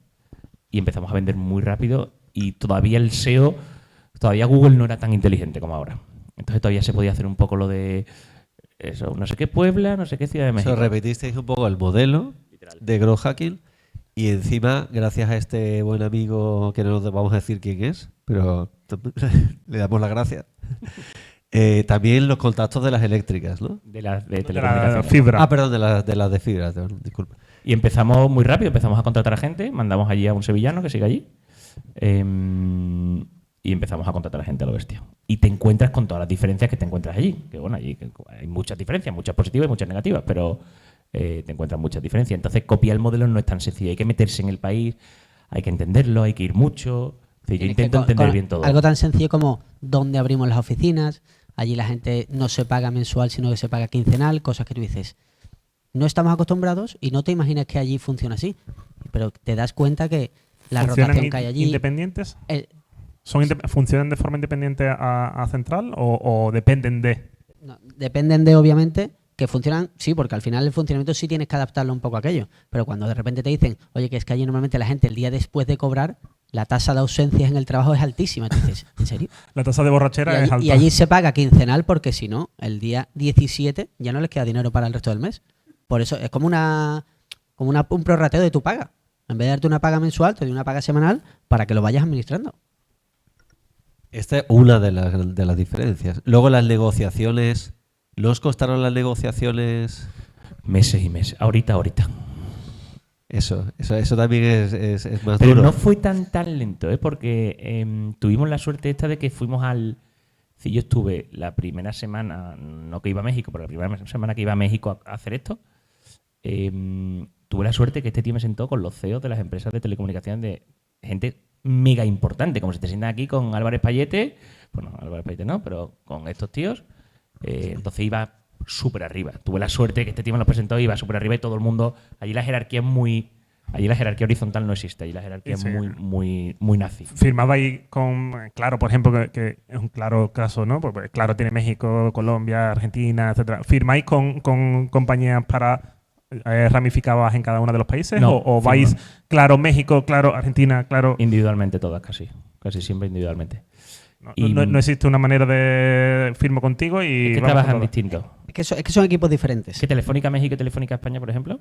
y empezamos a vender muy rápido y todavía el SEO, todavía Google no era tan inteligente como ahora. Entonces todavía se podía hacer un poco lo de eso, no sé qué Puebla, no sé qué Ciudad de México. O sea, repetisteis un poco el modelo de growth hacking y encima, gracias a este buen amigo que no nos vamos a decir quién es, pero le damos las gracias, también los contactos de las eléctricas, ¿no? De las de De la telecomunicaciones. fibra. Perdón, de las de fibra, disculpa. Y empezamos muy rápido, empezamos a contratar a gente, mandamos allí a un sevillano que sigue allí y empezamos a contratar a gente a lo bestia. Y te encuentras con todas las diferencias que te encuentras allí. Que bueno, allí hay muchas diferencias, muchas positivas y muchas negativas, pero te encuentras muchas diferencias. Entonces copiar el modelo no es tan sencillo, hay que meterse en el país, hay que entenderlo, hay que ir mucho. Es decir, yo intento entender bien todo. Algo tan sencillo como dónde abrimos las oficinas. Allí la gente no se paga mensual, sino que se paga quincenal, cosas que tú dices. No estamos acostumbrados y no te imaginas que allí funciona así. Pero te das cuenta que la rotación que hay allí... ¿Independientes? ¿Funcionan de forma independiente a Central o dependen de...? No, dependen de, obviamente, que funcionan, sí, porque al final el funcionamiento sí tienes que adaptarlo un poco a aquello. Pero cuando de repente te dicen, oye, que es que allí normalmente la gente el día después de cobrar, la tasa de ausencias en el trabajo es altísima. Tú dices, ¿en serio? La tasa de borrachera es alta. Y allí se paga quincenal porque si no, el día 17 ya no les queda dinero para el resto del mes. Por eso es como un prorrateo de tu paga. En vez de darte una paga mensual, te doy una paga semanal para que lo vayas administrando. Esta es una de las diferencias. Luego las negociaciones. ¿No os costaron las negociaciones? Meses y meses. Ahorita. Eso también es más Pero duro. no fue tan lento, porque tuvimos la suerte esta de que fuimos al Si yo estuve la primera semana, no que iba a México, pero la primera semana que iba a México a hacer esto, tuve la suerte que este tío me sentó con los CEOs de las empresas de telecomunicaciones de gente mega importante, como si te sientas aquí con Álvarez Payete, bueno, Álvarez Payete no, pero con estos tíos, entonces iba súper arriba. Tuve la suerte que este tío me lo presentó, iba súper arriba y todo el mundo, allí la jerarquía es muy... Allí la jerarquía horizontal no existe, allí la jerarquía Sí. es muy nazi. Firmabais con Claro, por ejemplo, que es un claro caso, ¿no? Pues Claro tiene México, Colombia, Argentina, etcétera. ¿Firmáis con compañías para ramificadas en cada uno de los países? No, ¿O vais firma. Claro México, Claro Argentina, Claro...? Individualmente todas, casi siempre individualmente. No, Y- no existe una manera de firmo contigo y... Es que vamos trabajan con todo. distinto. Es que son equipos diferentes. Es que Telefónica México y Telefónica España, por ejemplo,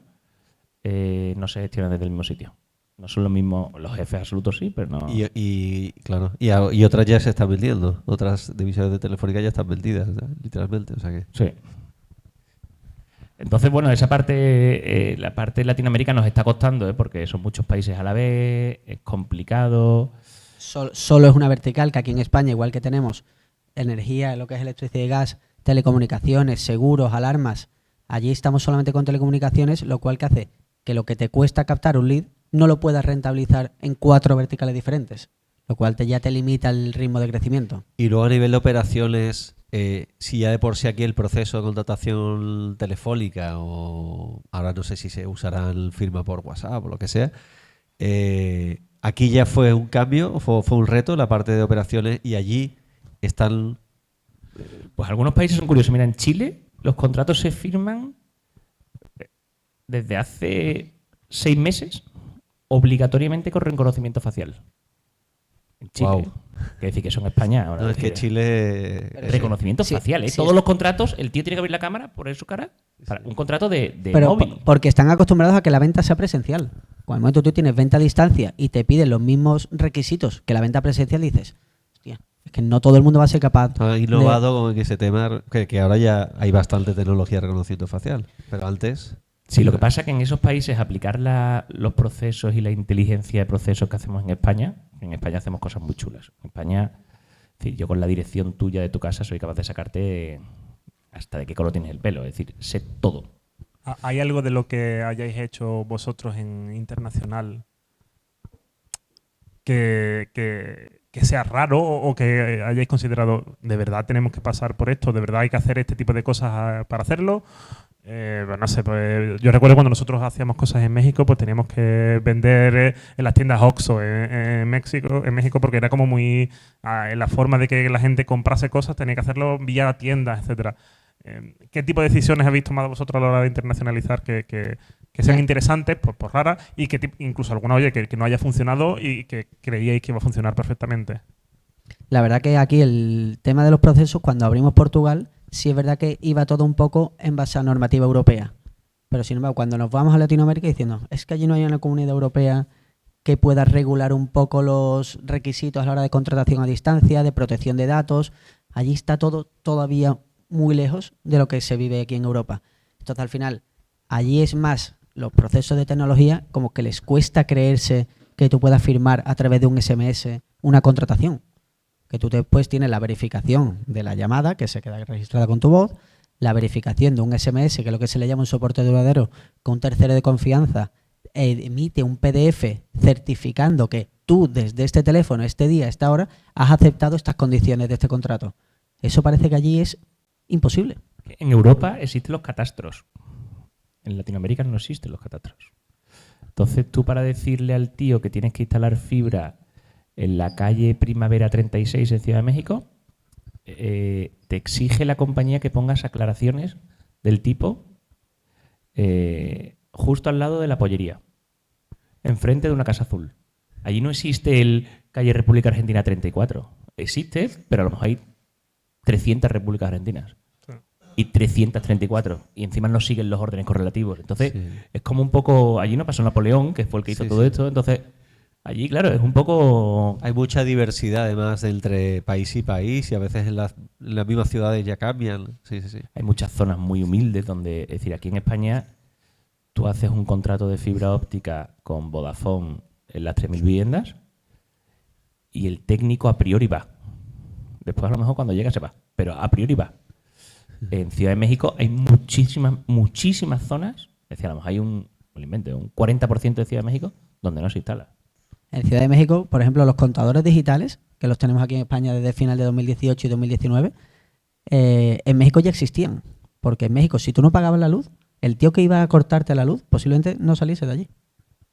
no se gestionan desde el mismo sitio. No son los mismos, los jefes absolutos sí, pero no... Claro, y otras ya se están vendiendo. Otras divisiones de Telefónica ya están vendidas, ¿no? Literalmente. O sea que... Sí. Entonces, bueno, esa parte, la parte de Latinoamérica nos está costando, porque son muchos países a la vez, es complicado. Solo es una vertical, que aquí en España, igual que tenemos energía, lo que es electricidad y gas, telecomunicaciones, seguros, alarmas, allí estamos solamente con telecomunicaciones, lo cual que hace que lo que te cuesta captar un lead no lo puedas rentabilizar en 4 verticales diferentes, lo cual ya te limita el ritmo de crecimiento. Y luego a nivel de operaciones, si ya de por sí aquí el proceso de contratación telefónica, o ahora no sé si se usará el firma por WhatsApp o lo que sea, aquí ya fue un cambio, fue un reto la parte de operaciones, y allí están... Pues algunos países son curiosos. Mira, en Chile los contratos se firman desde hace 6 meses obligatoriamente con reconocimiento facial. En Chile. Guau. Quiere decir que eso en España ahora. No, es que decir, Chile... reconocimiento Sí, facial, ¿eh? sí, Todos es- los contratos, el tío tiene que abrir la cámara, poner su cara. Para un contrato de Pero móvil. porque están acostumbrados a que la venta sea presencial. Cuando al momento tú tienes venta a distancia y te piden los mismos requisitos que la venta presencial, dices, hostia, es que no todo el mundo va a ser capaz. Ha innovado con ese tema, que ahora ya hay bastante tecnología de reconocimiento facial, pero antes... Sí, lo que pasa es que en esos países aplicar los procesos y la inteligencia de procesos que hacemos en España hacemos cosas muy chulas. En España, es decir, yo con la dirección tuya de tu casa soy capaz de sacarte hasta de qué color tienes el pelo, es decir, sé todo. ¿Hay algo de lo que hayáis hecho vosotros en internacional que sea raro o que hayáis considerado de verdad tenemos que pasar por esto, de verdad hay que hacer este tipo de cosas para hacerlo? Pues no sé, pues yo recuerdo cuando nosotros hacíamos cosas en México, pues teníamos que vender en las tiendas Oxxo en México, porque era como muy en la forma de que la gente comprase cosas, tenía que hacerlo vía tiendas, etcétera. ¿Qué tipo de decisiones habéis tomado vosotros a la hora de internacionalizar que sean interesantes, por raras, y que incluso alguna, oye, que no haya funcionado y que creíais que iba a funcionar perfectamente? La verdad que aquí el tema de los procesos, cuando abrimos Portugal, sí es verdad que iba todo un poco en base a normativa europea. Pero sin embargo, cuando nos vamos a Latinoamérica diciendo, es que allí no hay una comunidad europea que pueda regular un poco los requisitos a la hora de contratación a distancia, de protección de datos, allí está todo todavía muy lejos de lo que se vive aquí en Europa. Entonces, al final, allí es más los procesos de tecnología como que les cuesta creerse que tú puedas firmar a través de un SMS una contratación. Que tú después tienes la verificación de la llamada, que se queda registrada con tu voz, la verificación de un SMS, que es lo que se le llama un soporte duradero, que un tercero de confianza emite un PDF certificando que tú desde este teléfono, este día, esta hora, has aceptado estas condiciones de este contrato. Eso parece que allí es imposible. En Europa existen los catastros. En Latinoamérica no existen los catastros. Entonces tú, para decirle al tío que tienes que instalar fibra en la calle Primavera 36 en Ciudad de México, te exige la compañía que pongas aclaraciones del tipo justo al lado de la pollería, enfrente de una casa azul. Allí no existe el calle República Argentina 34. Existe, pero a lo mejor hay 300 repúblicas argentinas. Y 334. Y encima no siguen los órdenes correlativos. Entonces, Sí. es como un poco... Allí no pasó Napoleón, que fue el que hizo Sí, todo sí. esto. Entonces, allí, claro, es un poco... Hay mucha diversidad además entre país y país, y a veces en las mismas ciudades ya cambian. Sí, sí, sí. Hay muchas zonas muy humildes donde... Es decir, aquí en España tú haces un contrato de fibra óptica con Vodafone en las 3.000 viviendas y el técnico a priori va. Después a lo mejor cuando llega se va, pero a priori va. En Ciudad de México hay muchísimas zonas, decíamos, hay un 40% de Ciudad de México donde no se instala. En Ciudad de México, por ejemplo, los contadores digitales, que los tenemos aquí en España desde final de 2018 y 2019, en México ya existían. Porque en México, si tú no pagabas la luz, el tío que iba a cortarte la luz posiblemente no saliese de allí.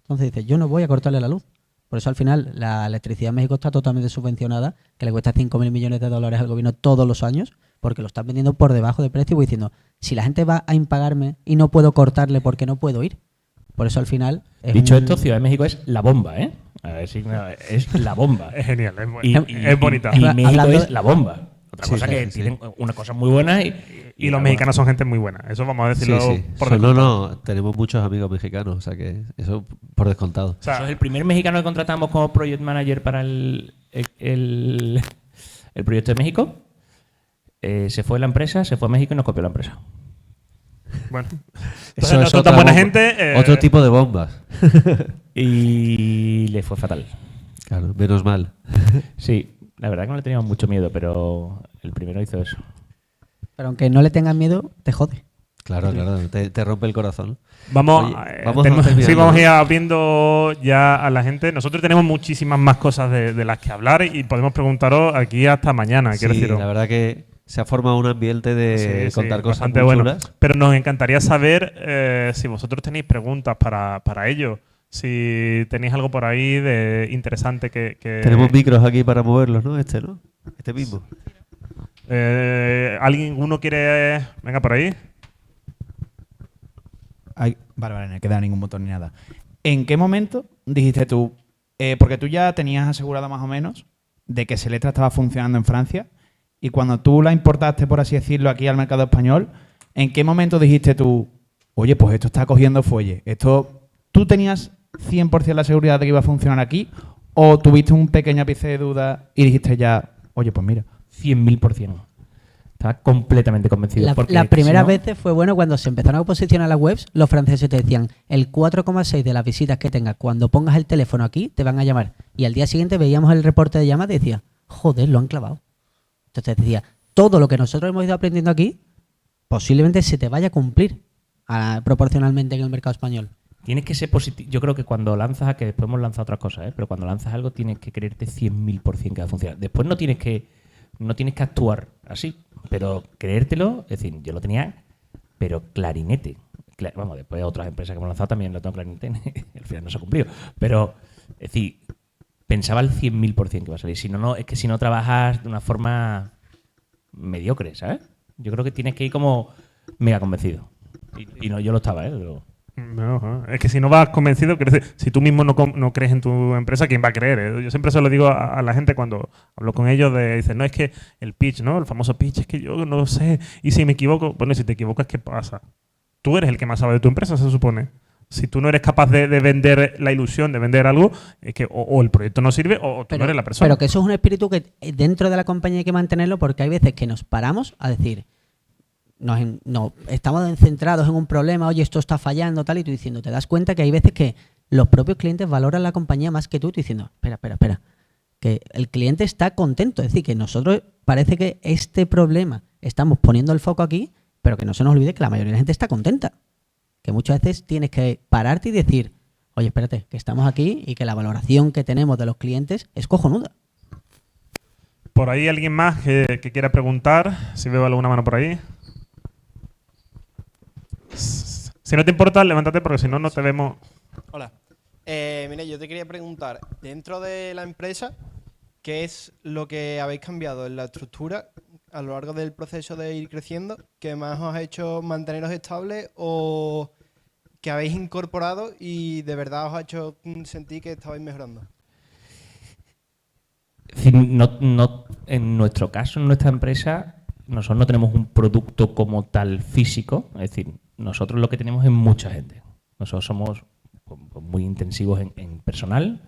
Entonces dices, yo no voy a cortarle la luz. Por eso al final la electricidad en México está totalmente subvencionada, que le cuesta 5.000 millones de dólares al gobierno todos los años, porque lo están vendiendo por debajo de precio y voy diciendo, si la gente va a impagarme y no puedo cortarle porque no puedo ir. Por eso al final... Dicho esto, Ciudad de México es la bomba, ¿eh? A ver si es la bomba. Es genial, es bonita. Y México Hablando es la bomba. Otra cosa que tienen unas cosas muy buenas y los mexicanos son gente muy buena. Eso vamos a decirlo por descontado. No, tenemos muchos amigos mexicanos, o sea que eso por descontado. O sea, Eso es el primer mexicano que contratamos como project manager para el proyecto de México. Se fue la empresa, se fue a México y nos copió la empresa. bueno. Eso Entonces, no es son otra tan buena bomba. gente. Otro tipo de bombas. Y le fue fatal. Claro, menos mal. Sí, la verdad que no le teníamos mucho miedo, pero el primero hizo eso. Pero aunque no le tengas miedo, te jode. Claro, te rompe el corazón. Vamos, Oye, vamos a terminar, sí, vamos ¿no? a ir abriendo ya a la gente. Nosotros tenemos muchísimas más cosas de las que hablar y podemos preguntaros aquí hasta mañana. Quiero Sí, deciros. la verdad que se ha formado un ambiente de Sí, contar sí, cosas bastante muy bueno. chulas. Pero nos encantaría saber si vosotros tenéis preguntas para ello. Si tenéis algo por ahí de interesante que... Tenemos micros aquí para moverlos, ¿no? ¿No? Este mismo. ¿Uno quiere...? Venga, por ahí. Vale, no queda ningún botón ni nada. ¿En qué momento dijiste tú, porque tú ya tenías asegurado más o menos de que Selectra estaba funcionando en Francia y cuando tú la importaste, por así decirlo, aquí al mercado español, ¿en qué momento dijiste tú, oye, pues esto está cogiendo fuelle? ¿Tú tenías 100% la seguridad de que iba a funcionar aquí o tuviste un pequeño ápice de duda y dijiste ya, oye, pues mira? 100.000%. Estaba completamente convencido. Porque Las primeras si no- veces fue bueno cuando se empezaron a posicionar las webs, los franceses te decían, el 4,6 de las visitas que tengas cuando pongas el teléfono aquí te van a llamar. Y al día siguiente veíamos el reporte de llamadas y decía, joder, lo han clavado. Entonces decía, todo lo que nosotros hemos ido aprendiendo aquí posiblemente se te vaya a cumplir proporcionalmente en el mercado español. Tienes que ser positivo. Yo creo que cuando lanzas, que después hemos lanzado otras cosas, pero cuando lanzas algo tienes que creerte 100.000% que va a funcionar. Después no tienes que actuar así, pero creértelo, es decir, yo lo tenía, pero clarinete. Vamos, después otras empresas que hemos lanzado también lo tengo clarinete, al final no se ha cumplido. Pero, es decir, pensaba al 100.000% que iba a salir. Si no, es que si no trabajas de una forma mediocre, ¿sabes? Yo creo que tienes que ir como mega convencido. Y no, yo lo estaba, pero... No, es que si no vas convencido, si tú mismo no crees en tu empresa, ¿quién va a creer? Yo siempre se lo digo a la gente cuando hablo con ellos, dicen, no, es que el pitch, ¿no? El famoso pitch, es que yo no sé, y si me equivoco, bueno, si te equivocas, ¿qué pasa? Tú eres el que más sabe de tu empresa, se supone. Si tú no eres capaz de vender la ilusión, de vender algo, es que o el proyecto no sirve o tú no eres la persona. Pero que eso es un espíritu que dentro de la compañía hay que mantenerlo porque hay veces que nos paramos a decir, estamos centrados en un problema, oye, esto está fallando, tal, y tú diciendo, te das cuenta que hay veces que los propios clientes valoran la compañía más que tú diciendo, espera, que el cliente está contento. Es decir, que nosotros parece que este problema estamos poniendo el foco aquí, pero que no se nos olvide que la mayoría de la gente está contenta. Que muchas veces tienes que pararte y decir, oye, espérate, que estamos aquí y que la valoración que tenemos de los clientes es cojonuda. ¿Por ahí alguien más que quiera preguntar? Si veo alguna mano por ahí. Si no te importa, levántate porque si no, no te vemos. Hola. Mira, yo te quería preguntar, dentro de la empresa, ¿qué es lo que habéis cambiado en la estructura a lo largo del proceso de ir creciendo que más os ha hecho manteneros estables o que habéis incorporado y de verdad os ha hecho sentir que estabais mejorando? Es decir, en nuestro caso, en nuestra empresa, nosotros no tenemos un producto como tal físico. Es decir, nosotros lo que tenemos es mucha gente. Nosotros somos muy intensivos en personal.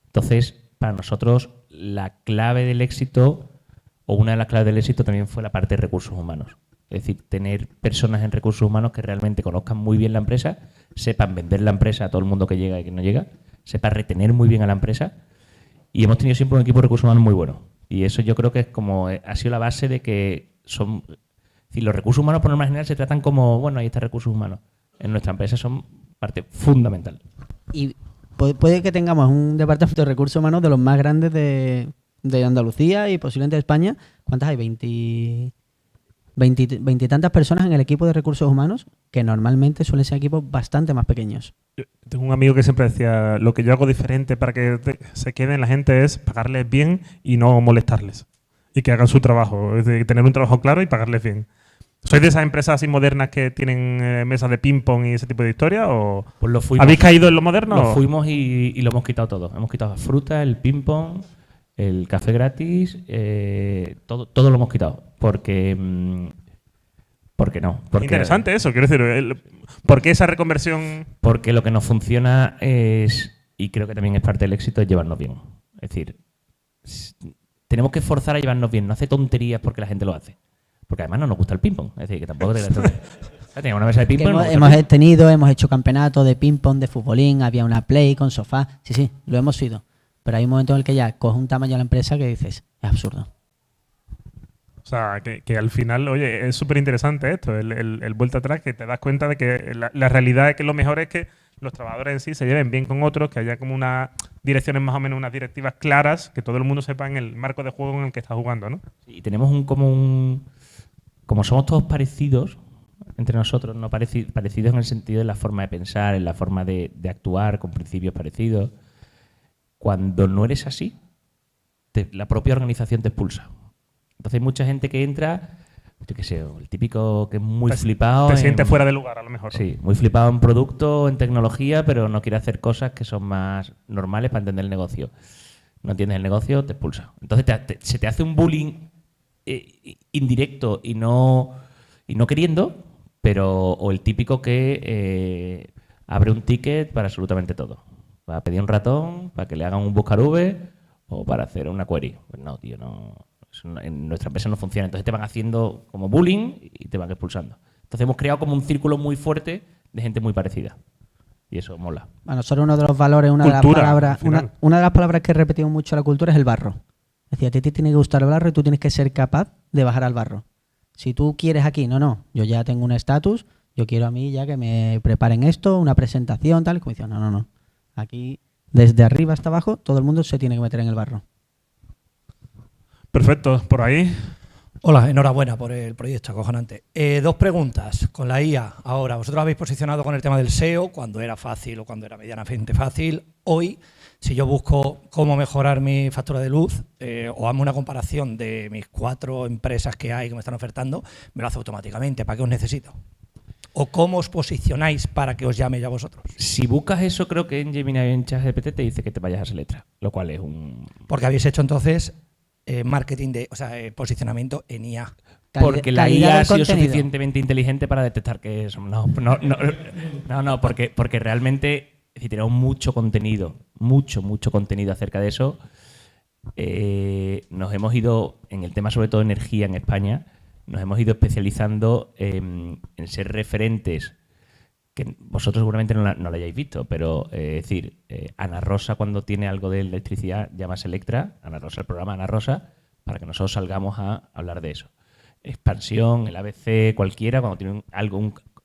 Entonces, para nosotros, la clave del éxito, o una de las claves del éxito, también fue la parte de recursos humanos. Es decir, tener personas en recursos humanos que realmente conozcan muy bien la empresa, sepan vender la empresa a todo el mundo que llega y que no llega, sepan retener muy bien a la empresa. Y hemos tenido siempre un equipo de recursos humanos muy bueno. Y eso yo creo que es como ha sido la base de que son... Es decir, los recursos humanos por norma general se tratan como, bueno, ahí está recursos humanos. En nuestra empresa son parte fundamental. Y puede que tengamos un departamento de recursos humanos de los más grandes de Andalucía y posiblemente de España. ¿Cuántas hay? 20 y tantas personas en el equipo de recursos humanos, que normalmente suelen ser equipos bastante más pequeños. Yo tengo un amigo que siempre decía, lo que yo hago diferente para que se queden la gente es pagarles bien y no molestarles. Y que hagan su trabajo. Es decir, tener un trabajo claro y pagarles bien. ¿Sois de esas empresas así modernas que tienen mesas de ping-pong y ese tipo de historia? ¿O Pues lo fuimos, habéis caído en lo moderno? lo fuimos y lo hemos quitado todo. Hemos quitado la fruta, el ping-pong, el café gratis, todo lo hemos quitado. Porque no. Porque, Interesante eso, quiero decir. ¿Por qué esa reconversión? Porque lo que nos funciona es, y creo que también es parte del éxito, es llevarnos bien. Es decir, tenemos que forzar a llevarnos bien, no hace tonterías porque la gente lo hace. Porque además no nos gusta el ping-pong. Es decir, que tampoco tenía una mesa de Que ping-pong. hemos hecho campeonatos de ping-pong, de futbolín, había una play con sofá. Sí, lo hemos sido. Pero hay un momento en el que ya coge un tamaño a la empresa que dices, es absurdo. O sea, que al final, oye, es súper interesante esto, el vuelta atrás, que te das cuenta de que la realidad es que lo mejor es que los trabajadores en sí se lleven bien con otros, que haya como unas direcciones más o menos, unas directivas claras, que todo el mundo sepa en el marco de juego en el que está jugando, ¿no? Y tenemos como somos todos parecidos entre nosotros, no parecidos en el sentido de la forma de pensar, en la forma de actuar, con principios parecidos. Cuando no eres así, la propia organización te expulsa. Entonces hay mucha gente que entra, yo qué sé, el típico que es muy flipado. Te sientes fuera de lugar, a lo mejor. Sí, muy flipado en producto, en tecnología, pero no quiere hacer cosas que son más normales para entender el negocio. No entiendes el negocio, te expulsa. Entonces se te hace un bullying indirecto y no queriendo, pero o el típico que abre un ticket para absolutamente todo. Para pedir un ratón, para que le hagan un buscar V o para hacer una query. Pues no, tío, no. En nuestra empresa no funciona. Entonces te van haciendo como bullying y te van expulsando. Entonces hemos creado como un círculo muy fuerte de gente muy parecida. Y eso mola. A nosotros uno de los valores, una Cultura, de las palabras, al final. una de las palabras que repetimos mucho en la cultura es el barro. Es decir, a ti te tiene que gustar el barro y tú tienes que ser capaz de bajar al barro. Si tú quieres aquí, no, yo ya tengo un estatus, yo quiero a mí ya que me preparen esto, una presentación, tal, y como dicen, no. Aquí, desde arriba hasta abajo, todo el mundo se tiene que meter en el barro. Perfecto, por ahí. Hola, enhorabuena por el proyecto, acojonante. 2 preguntas con la IA. Ahora, vosotros habéis posicionado con el tema del SEO, cuando era fácil o cuando era medianamente fácil. Hoy, si yo busco cómo mejorar mi factura de luz o hazme una comparación de mis 4 empresas que hay que me están ofertando, me lo hace automáticamente. ¿Para qué os necesito? ¿O cómo os posicionáis para que os llame ya vosotros? Si buscas eso, creo que en Gemini y en ChatGPT te dice que te vayas a Selectra, lo cual es un... Porque habéis hecho entonces marketing posicionamiento en IA. Porque la Calidad IA ha del sido contenido. suficientemente inteligente para detectar que eso. No, porque realmente es decir, tenemos mucho contenido acerca de eso. Nos hemos ido, en el tema sobre todo energía en España, nos hemos ido especializando en ser referentes, que vosotros seguramente no lo hayáis visto, pero es decir, Ana Rosa cuando tiene algo de electricidad llama a Selectra, Ana Rosa, el programa Ana Rosa, para que nosotros salgamos a hablar de eso. Expansión, el ABC, cualquiera, cuando tiene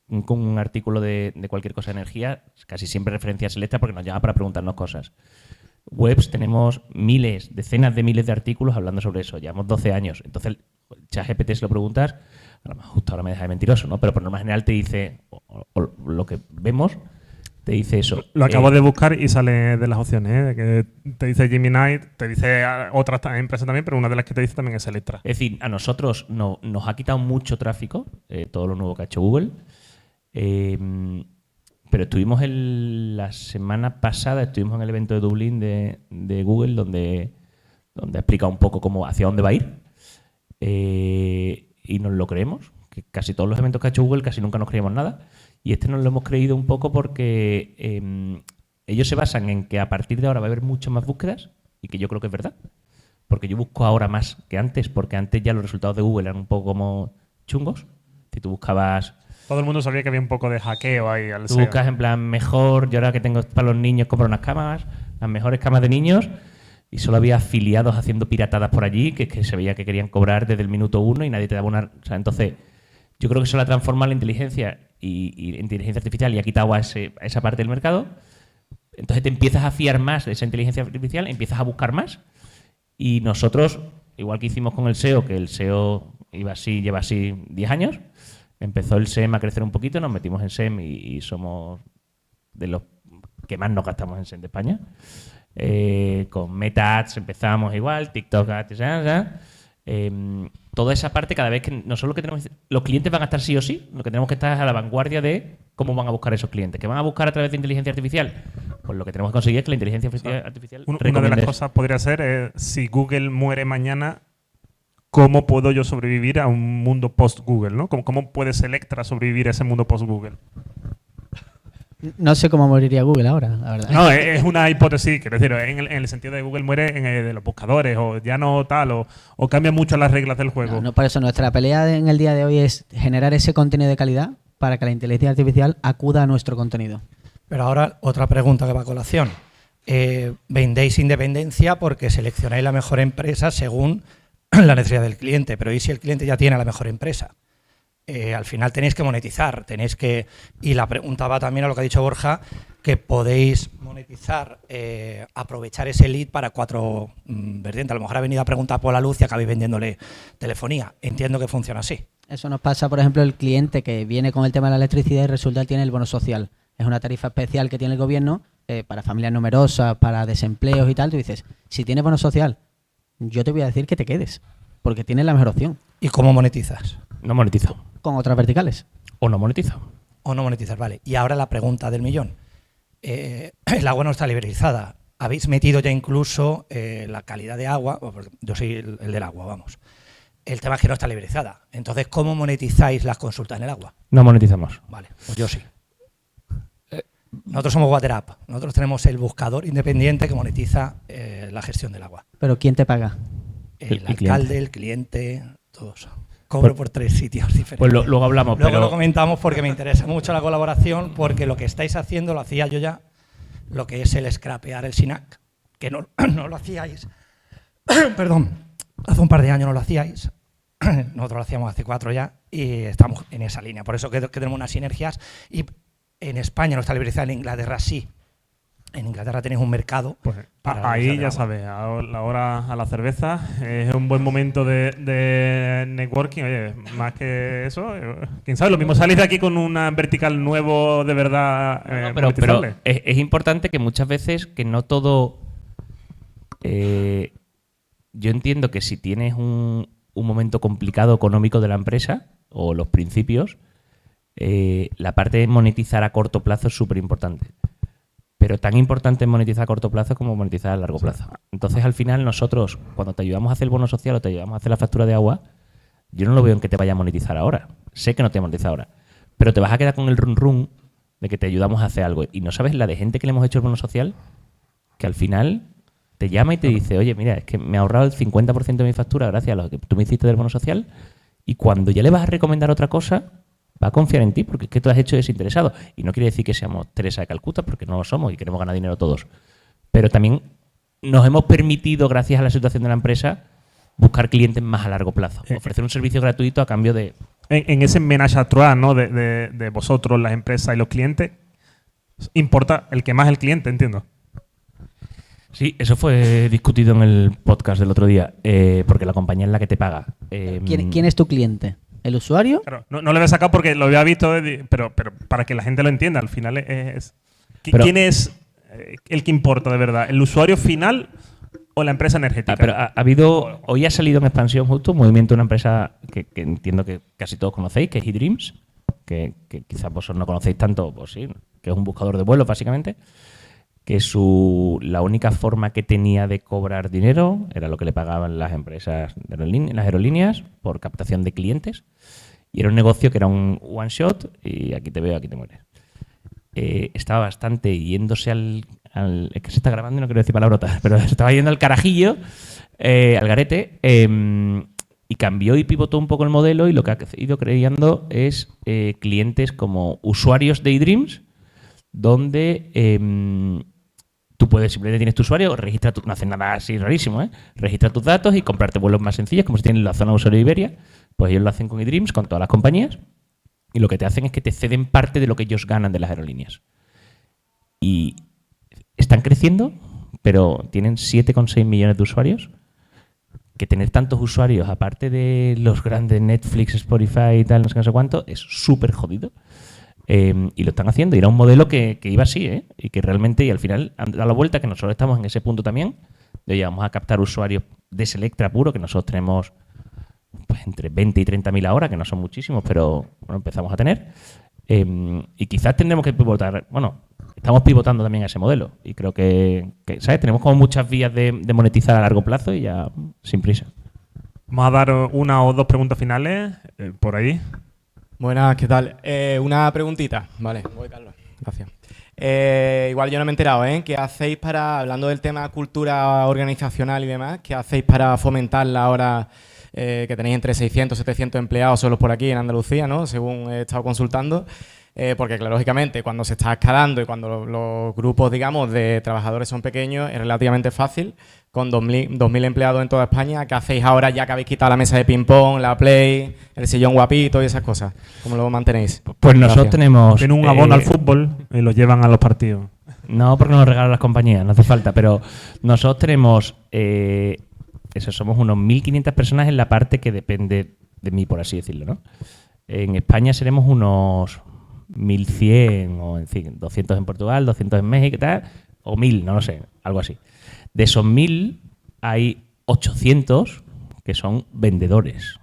un artículo de cualquier cosa de energía, casi siempre referencia a Selectra porque nos llama para preguntarnos cosas. Webs, tenemos decenas de miles de artículos hablando sobre eso, llevamos 12 años. Entonces, ChatGPT se lo preguntas, a lo mejor justo ahora me deja de mentiroso, ¿no? Pero por norma general te dice, o lo que vemos, te dice eso. Lo acabo de buscar y sale de las opciones, ¿eh? Que te dice Gemini, te dice otras empresas también, pero una de las que te dice también es Selectra. Es decir, a nosotros nos ha quitado mucho tráfico, todo lo nuevo que ha hecho Google. Pero estuvimos la semana pasada, estuvimos en el evento de Dublín de Google, donde ha explicado un poco hacia dónde va a ir. Y nos lo creemos, que casi todos los eventos que ha hecho Google casi nunca nos creíamos nada. Y este nos lo hemos creído un poco porque ellos se basan en que a partir de ahora va a haber muchas más búsquedas, y que yo creo que es verdad. Porque yo busco ahora más que antes, porque antes ya los resultados de Google eran un poco como chungos. Si tú buscabas... Todo el mundo sabía que había un poco de hackeo ahí al Tú SEO. buscas en plan mejor, yo ahora que tengo para los niños compro unas camas, las mejores camas de niños, y solo había afiliados haciendo piratadas por allí que se veía que querían cobrar desde el minuto 1 y nadie te daba una... O sea, entonces, yo creo que eso la transforma la inteligencia y inteligencia artificial y ha quitado a esa parte del mercado. Entonces te empiezas a fiar más de esa inteligencia artificial, empiezas a buscar más y nosotros, igual que hicimos con el SEO, que el SEO lleva así 10 años, empezó el SEM a crecer un poquito, nos metimos en SEM y somos de los que más nos gastamos en SEM de España. Con Meta Ads empezamos igual, TikTok Ads, toda esa parte cada vez que nosotros lo que tenemos, los clientes van a estar sí o sí, lo que tenemos que estar es a la vanguardia de cómo van a buscar esos clientes. ¿Que van a buscar a través de inteligencia artificial? Pues lo que tenemos que conseguir es que la inteligencia artificial una de las cosas podría ser, si Google muere mañana, ¿cómo puedo yo sobrevivir a un mundo post-Google? ¿No? ¿Cómo puede Selectra sobrevivir a ese mundo post-Google? No sé cómo moriría Google ahora, la verdad. No, es una hipótesis, quiero decir, en el sentido de Google muere de los buscadores, o ya no tal, o cambia mucho las reglas del juego. No, por eso nuestra pelea en el día de hoy es generar ese contenido de calidad para que la inteligencia artificial acuda a nuestro contenido. Pero ahora otra pregunta que va a colación. Vendéis independencia porque seleccionáis la mejor empresa según la necesidad del cliente, pero ¿y si el cliente ya tiene la mejor empresa? Al final tenéis que monetizar, y la pregunta va también a lo que ha dicho Borja, que podéis monetizar, aprovechar ese lead para 4 vertientes. A lo mejor ha venido a preguntar por la luz y acabáis vendiéndole telefonía. Entiendo que funciona así. Eso nos pasa, por ejemplo, el cliente que viene con el tema de la electricidad y resulta que tiene el bono social. Es una tarifa especial que tiene el gobierno para familias numerosas, para desempleos y tal. Tú dices, si tienes bono social, yo te voy a decir que te quedes, porque tienes la mejor opción. ¿Y cómo monetizas? No monetizo. Con otras verticales. O no monetizo. O no monetizar, vale. Y ahora la pregunta del millón. El agua no está liberalizada. Habéis metido ya incluso la calidad de agua. Yo soy el del agua, vamos. El tema es que no está liberalizada. Entonces, ¿cómo monetizáis las consultas en el agua? No monetizamos. Vale, pues yo sí. Nosotros somos WaterUp. Nosotros tenemos el buscador independiente que monetiza la gestión del agua. ¿Pero quién te paga? El alcalde, el cliente, todos. Cobro por 3 sitios diferentes. Pues luego hablamos. Luego pero lo comentamos porque me interesa mucho la colaboración, porque lo que estáis haciendo lo hacía yo ya, lo que es el scrapear el SINAC, que no lo hacíais. Perdón, hace un par de años no lo hacíais. Nosotros lo hacíamos hace 4 ya y estamos en esa línea. Por eso que tenemos unas sinergias. Y en España no está liberalizada, en Inglaterra sí. En Inglaterra tenéis un mercado. Pues ahí ya sabes, ahora a la cerveza es un buen momento de networking. Oye, más que eso, quién sabe, lo mismo salís de aquí con una vertical nuevo de verdad. Pero es importante que muchas veces que no todo. Yo entiendo que si tienes un momento complicado económico de la empresa o los principios, la parte de monetizar a corto plazo es súper importante. Pero tan importante es monetizar a corto plazo como monetizar a largo plazo. Entonces, al final, nosotros, cuando te ayudamos a hacer el bono social o te ayudamos a hacer la factura de agua, yo no lo veo en que te vaya a monetizar ahora. Sé que no te va a monetizar ahora. Pero te vas a quedar con el run de que te ayudamos a hacer algo. Y no sabes la de gente que le hemos hecho el bono social, que al final te llama y te dice, oye, mira, es que me he ahorrado el 50% de mi factura gracias a lo que tú me hiciste del bono social. Y cuando ya le vas a recomendar otra cosa, va a confiar en ti porque es que tú has hecho desinteresado. Y no quiere decir que seamos Teresa de Calcuta, porque no lo somos y queremos ganar dinero todos. Pero también nos hemos permitido, gracias a la situación de la empresa, buscar clientes más a largo plazo. Ofrecer un servicio gratuito a cambio de... En ese ménage à trois, ¿no? de vosotros, las empresas y los clientes, importa el que más el cliente, entiendo. Sí, eso fue discutido en el podcast del otro día, porque la compañía es la que te paga. ¿Quién es tu cliente? ¿El usuario? Claro, no lo había sacado porque lo había visto, pero para que la gente lo entienda, al final ¿quién es el que importa de verdad? ¿El usuario final o la empresa energética? Pero hoy ha salido en expansión justo un movimiento de una empresa que entiendo que casi todos conocéis, que es eDreams, que quizás vosotros no conocéis tanto, pues sí, que es un buscador de vuelos básicamente, que la única forma que tenía de cobrar dinero era lo que le pagaban las empresas, las aerolíneas, por captación de clientes. Y era un negocio que era un one shot y aquí te veo, aquí te mueres. Estaba bastante yéndose es que se está grabando y no quiero decir palabrotas, pero se estaba yendo al carajillo, al garete, y cambió y pivotó un poco el modelo y lo que ha ido creando es clientes como usuarios de eDreams, donde Tú puedes, simplemente tienes tu usuario, registra no haces nada así rarísimo, ¿eh? Registra tus datos y comprarte vuelos más sencillos, como si tienes la zona de usuario de Iberia. Pues ellos lo hacen con eDreams, con todas las compañías, y lo que te hacen es que te ceden parte de lo que ellos ganan de las aerolíneas. Y están creciendo, pero tienen 7,6 millones de usuarios. Que tener tantos usuarios, aparte de los grandes Netflix, Spotify y tal, no sé qué, no sé cuánto, es súper jodido. Y lo están haciendo. Y era un modelo que iba así, ¿eh? Y que realmente, y al final, han dado la vuelta, que nosotros estamos en ese punto también, de oye, vamos a captar usuarios de Selectra puro, que nosotros tenemos pues, entre 20 y 30.000 ahora, que no son muchísimos, pero bueno, empezamos a tener. Y quizás tendremos que pivotar, bueno, estamos pivotando también a ese modelo. Y creo que ¿sabes? Tenemos como muchas vías de monetizar a largo plazo y ya sin prisa. Vamos a dar una o dos preguntas finales por ahí. Buenas, ¿qué tal? Una preguntita. Vale, voy, Carlos. Gracias. Igual yo no me he enterado, ¿eh? ¿Qué hacéis para, hablando del tema cultura organizacional y demás, qué hacéis para fomentarla ahora que tenéis entre 600 y 700 empleados solos por aquí en Andalucía, ¿no? Según he estado consultando. Porque, claro, lógicamente, cuando se está escalando y cuando los grupos, digamos, de trabajadores son pequeños, es relativamente fácil. Con 2.000 empleados en toda España, ¿qué hacéis ahora ya que habéis quitado la mesa de ping-pong, la Play, el sillón guapito y esas cosas? ¿Cómo lo mantenéis? Pues nosotros Gracias. tenemos... Tienen un abono al fútbol y lo llevan a los partidos. No, porque nos lo regalan las compañías, no hace falta, pero nosotros tenemos... somos unos 1.500 personas en la parte que depende de mí, por así decirlo, ¿no? En España seremos unos 1.100 o, en fin, 200 en Portugal, 200 en México y tal, o 1.000, no lo sé, algo así. De esos 1.000 hay 800 que son vendedores,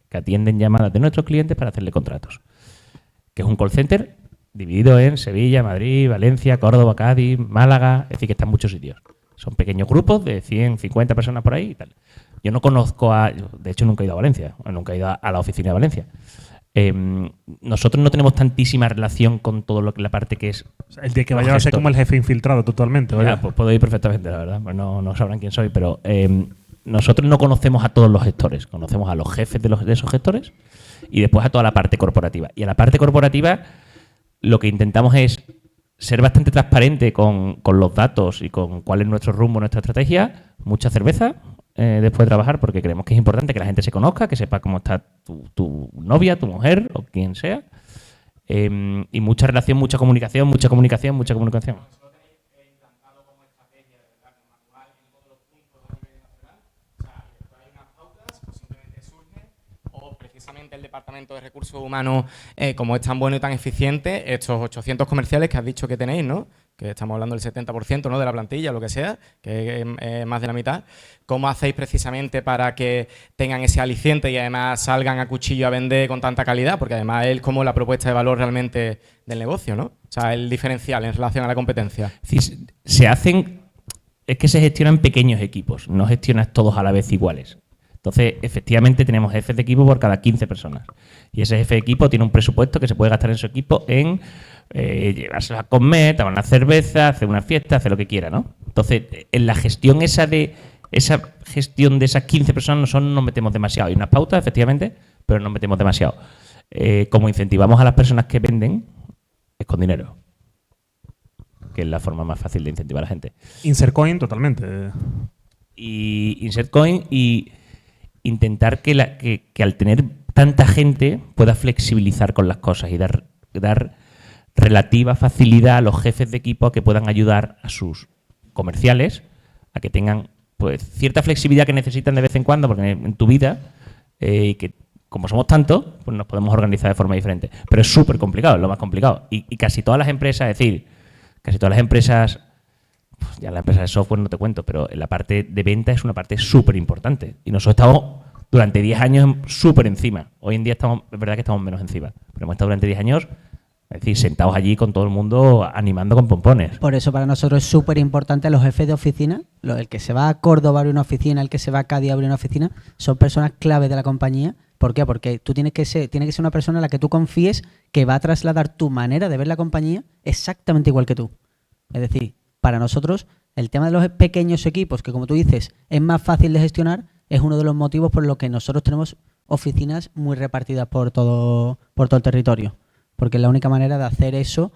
que atienden llamadas de nuestros clientes para hacerle contratos. Que es un call center dividido en Sevilla, Madrid, Valencia, Córdoba, Cádiz, Málaga, es decir, que está en muchos sitios. Son pequeños grupos de 100, 50 personas por ahí y tal. Yo no conozco de hecho nunca he ido a Valencia, nunca he ido a la oficina de Valencia. Nosotros no tenemos tantísima relación con todo lo que la parte que es... O sea, el de que vaya a ser como el jefe infiltrado totalmente. Ya, pues puedo ir perfectamente, la verdad. Pues no sabrán quién soy, pero nosotros no conocemos a todos los gestores. Conocemos a los jefes de esos gestores y después a toda la parte corporativa. Y a la parte corporativa lo que intentamos es ser bastante transparente con los datos y con cuál es nuestro rumbo, nuestra estrategia. Mucha cerveza después de trabajar, porque creemos que es importante que la gente se conozca, que sepa cómo está tu novia, tu mujer o quien sea. Y mucha relación, mucha comunicación, mucha comunicación, mucha comunicación. Precisamente el Departamento de Recursos Humanos, como es tan bueno y tan eficiente, estos 800 comerciales que has dicho que tenéis, ¿no? Que estamos hablando del 70%, ¿no? De la plantilla, lo que sea, que es más de la mitad. ¿Cómo hacéis precisamente para que tengan ese aliciente y además salgan a cuchillo a vender con tanta calidad? Porque además es como la propuesta de valor realmente del negocio, ¿no? O sea, el diferencial en relación a la competencia. Se hacen... Es que se gestionan pequeños equipos, no gestionas todos a la vez iguales. Entonces, efectivamente, tenemos jefes de equipo por cada 15 personas. Y ese jefe de equipo tiene un presupuesto que se puede gastar en su equipo en llevárselo a comer, tomar una cerveza, hacer una fiesta, hacer lo que quiera, ¿no? Entonces, en la gestión esa gestión de esas 15 personas nosotros no nos metemos demasiado. Hay unas pautas, efectivamente, pero no nos metemos demasiado. Como incentivamos a las personas que venden, es con dinero. Que es la forma más fácil de incentivar a la gente. Insert coin, totalmente. Y insert coin y intentar que al tener tanta gente pueda flexibilizar con las cosas y dar relativa facilidad a los jefes de equipo a que puedan ayudar a sus comerciales a que tengan pues cierta flexibilidad que necesitan de vez en cuando, porque en tu vida, y que como somos tantos, pues nos podemos organizar de forma diferente. Pero es súper complicado, es lo más complicado. Y casi todas las empresas, pues ya la empresa de software no te cuento, pero en la parte de venta es una parte súper importante. Y nosotros estamos durante 10 años súper encima. Hoy en día es verdad que estamos menos encima, pero hemos estado durante 10 años, es decir, sentados allí con todo el mundo animando con pompones. Por eso para nosotros es súper importante los jefes de oficina, el que se va a Córdoba a abrir una oficina, el que se va a Cádiz a abrir una oficina, son personas clave de la compañía. ¿Por qué? Porque tú tiene que ser una persona a la que tú confíes que va a trasladar tu manera de ver la compañía exactamente igual que tú. Es decir, para nosotros el tema de los pequeños equipos, que como tú dices, es más fácil de gestionar, es uno de los motivos por los que nosotros tenemos oficinas muy repartidas por todo el territorio. Porque es la única manera de hacer eso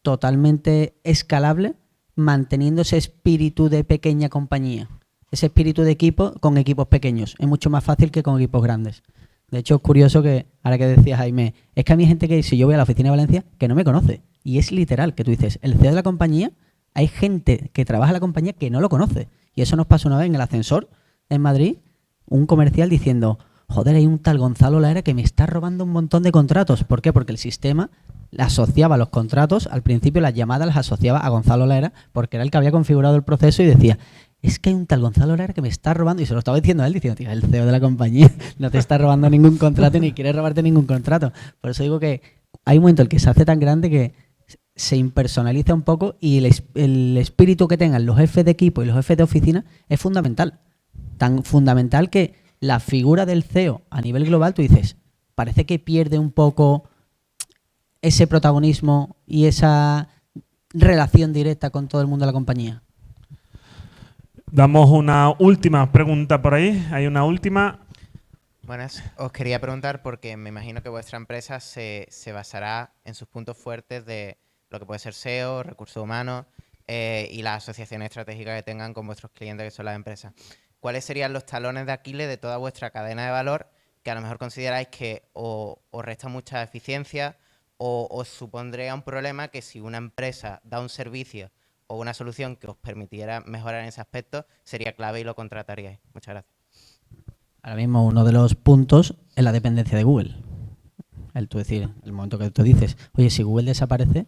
totalmente escalable manteniendo ese espíritu de pequeña compañía, ese espíritu de equipo con equipos pequeños. Es mucho más fácil que con equipos grandes. De hecho, es curioso que, ahora que decía Jaime, es que a mí hay gente que, si yo voy a la oficina de Valencia, que no me conoce. Y es literal, que tú dices, el CEO de la compañía, hay gente que trabaja en la compañía que no lo conoce. Y eso nos pasó una vez en el ascensor en Madrid, un comercial diciendo, joder, hay un tal Gonzalo Lara que me está robando un montón de contratos. ¿Por qué? Porque el sistema asociaba los contratos, al principio las llamadas las asociaba a Gonzalo Lara, porque era el que había configurado el proceso y decía, es que hay un tal Gonzalo Lara que me está robando, y se lo estaba diciendo a él, diciendo, tío, el CEO de la compañía no te está robando ningún contrato ni quiere robarte ningún contrato. Por eso digo que hay un momento en el que se hace tan grande que se impersonaliza un poco y el espíritu que tengan los jefes de equipo y los jefes de oficina es fundamental. Tan fundamental que la figura del CEO a nivel global, tú dices, parece que pierde un poco ese protagonismo y esa relación directa con todo el mundo de la compañía. Damos una última pregunta por ahí. Hay una última. Buenas, os quería preguntar porque me imagino que vuestra empresa se basará en sus puntos fuertes de lo que puede ser SEO, recursos humanos y las asociaciones estratégicas que tengan con vuestros clientes, que son las empresas. ¿Cuáles serían los talones de Aquiles de toda vuestra cadena de valor que a lo mejor consideráis que os resta mucha eficiencia o os supondría un problema que si una empresa da un servicio o una solución que os permitiera mejorar en ese aspecto, sería clave y lo contrataríais? Muchas gracias. Ahora mismo uno de los puntos es la dependencia de Google. El momento que tú dices, oye, si Google desaparece,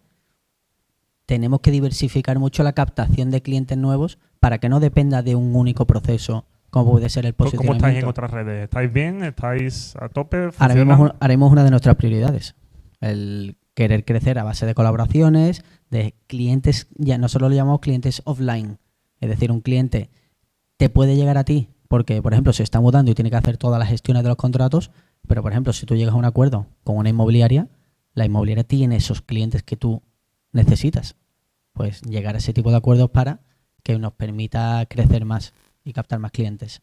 tenemos que diversificar mucho la captación de clientes nuevos para que no dependa de un único proceso, como puede ser el ¿Cómo posicionamiento. estáis en otras redes? ¿Estáis bien? ¿Estáis a tope? Haremos una de nuestras prioridades. El querer crecer a base de colaboraciones, de clientes, ya nosotros lo llamamos clientes offline. Es decir, un cliente te puede llegar a ti porque, por ejemplo, se está mudando y tiene que hacer todas las gestiones de los contratos, pero, por ejemplo, si tú llegas a un acuerdo con una inmobiliaria, la inmobiliaria tiene esos clientes que tú necesitas. Pues llegar a ese tipo de acuerdos para que nos permita crecer más y captar más clientes.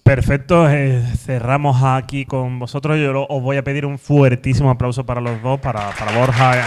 Perfecto, cerramos aquí con vosotros. Yo os voy a pedir un fuertísimo aplauso para los dos, para Borja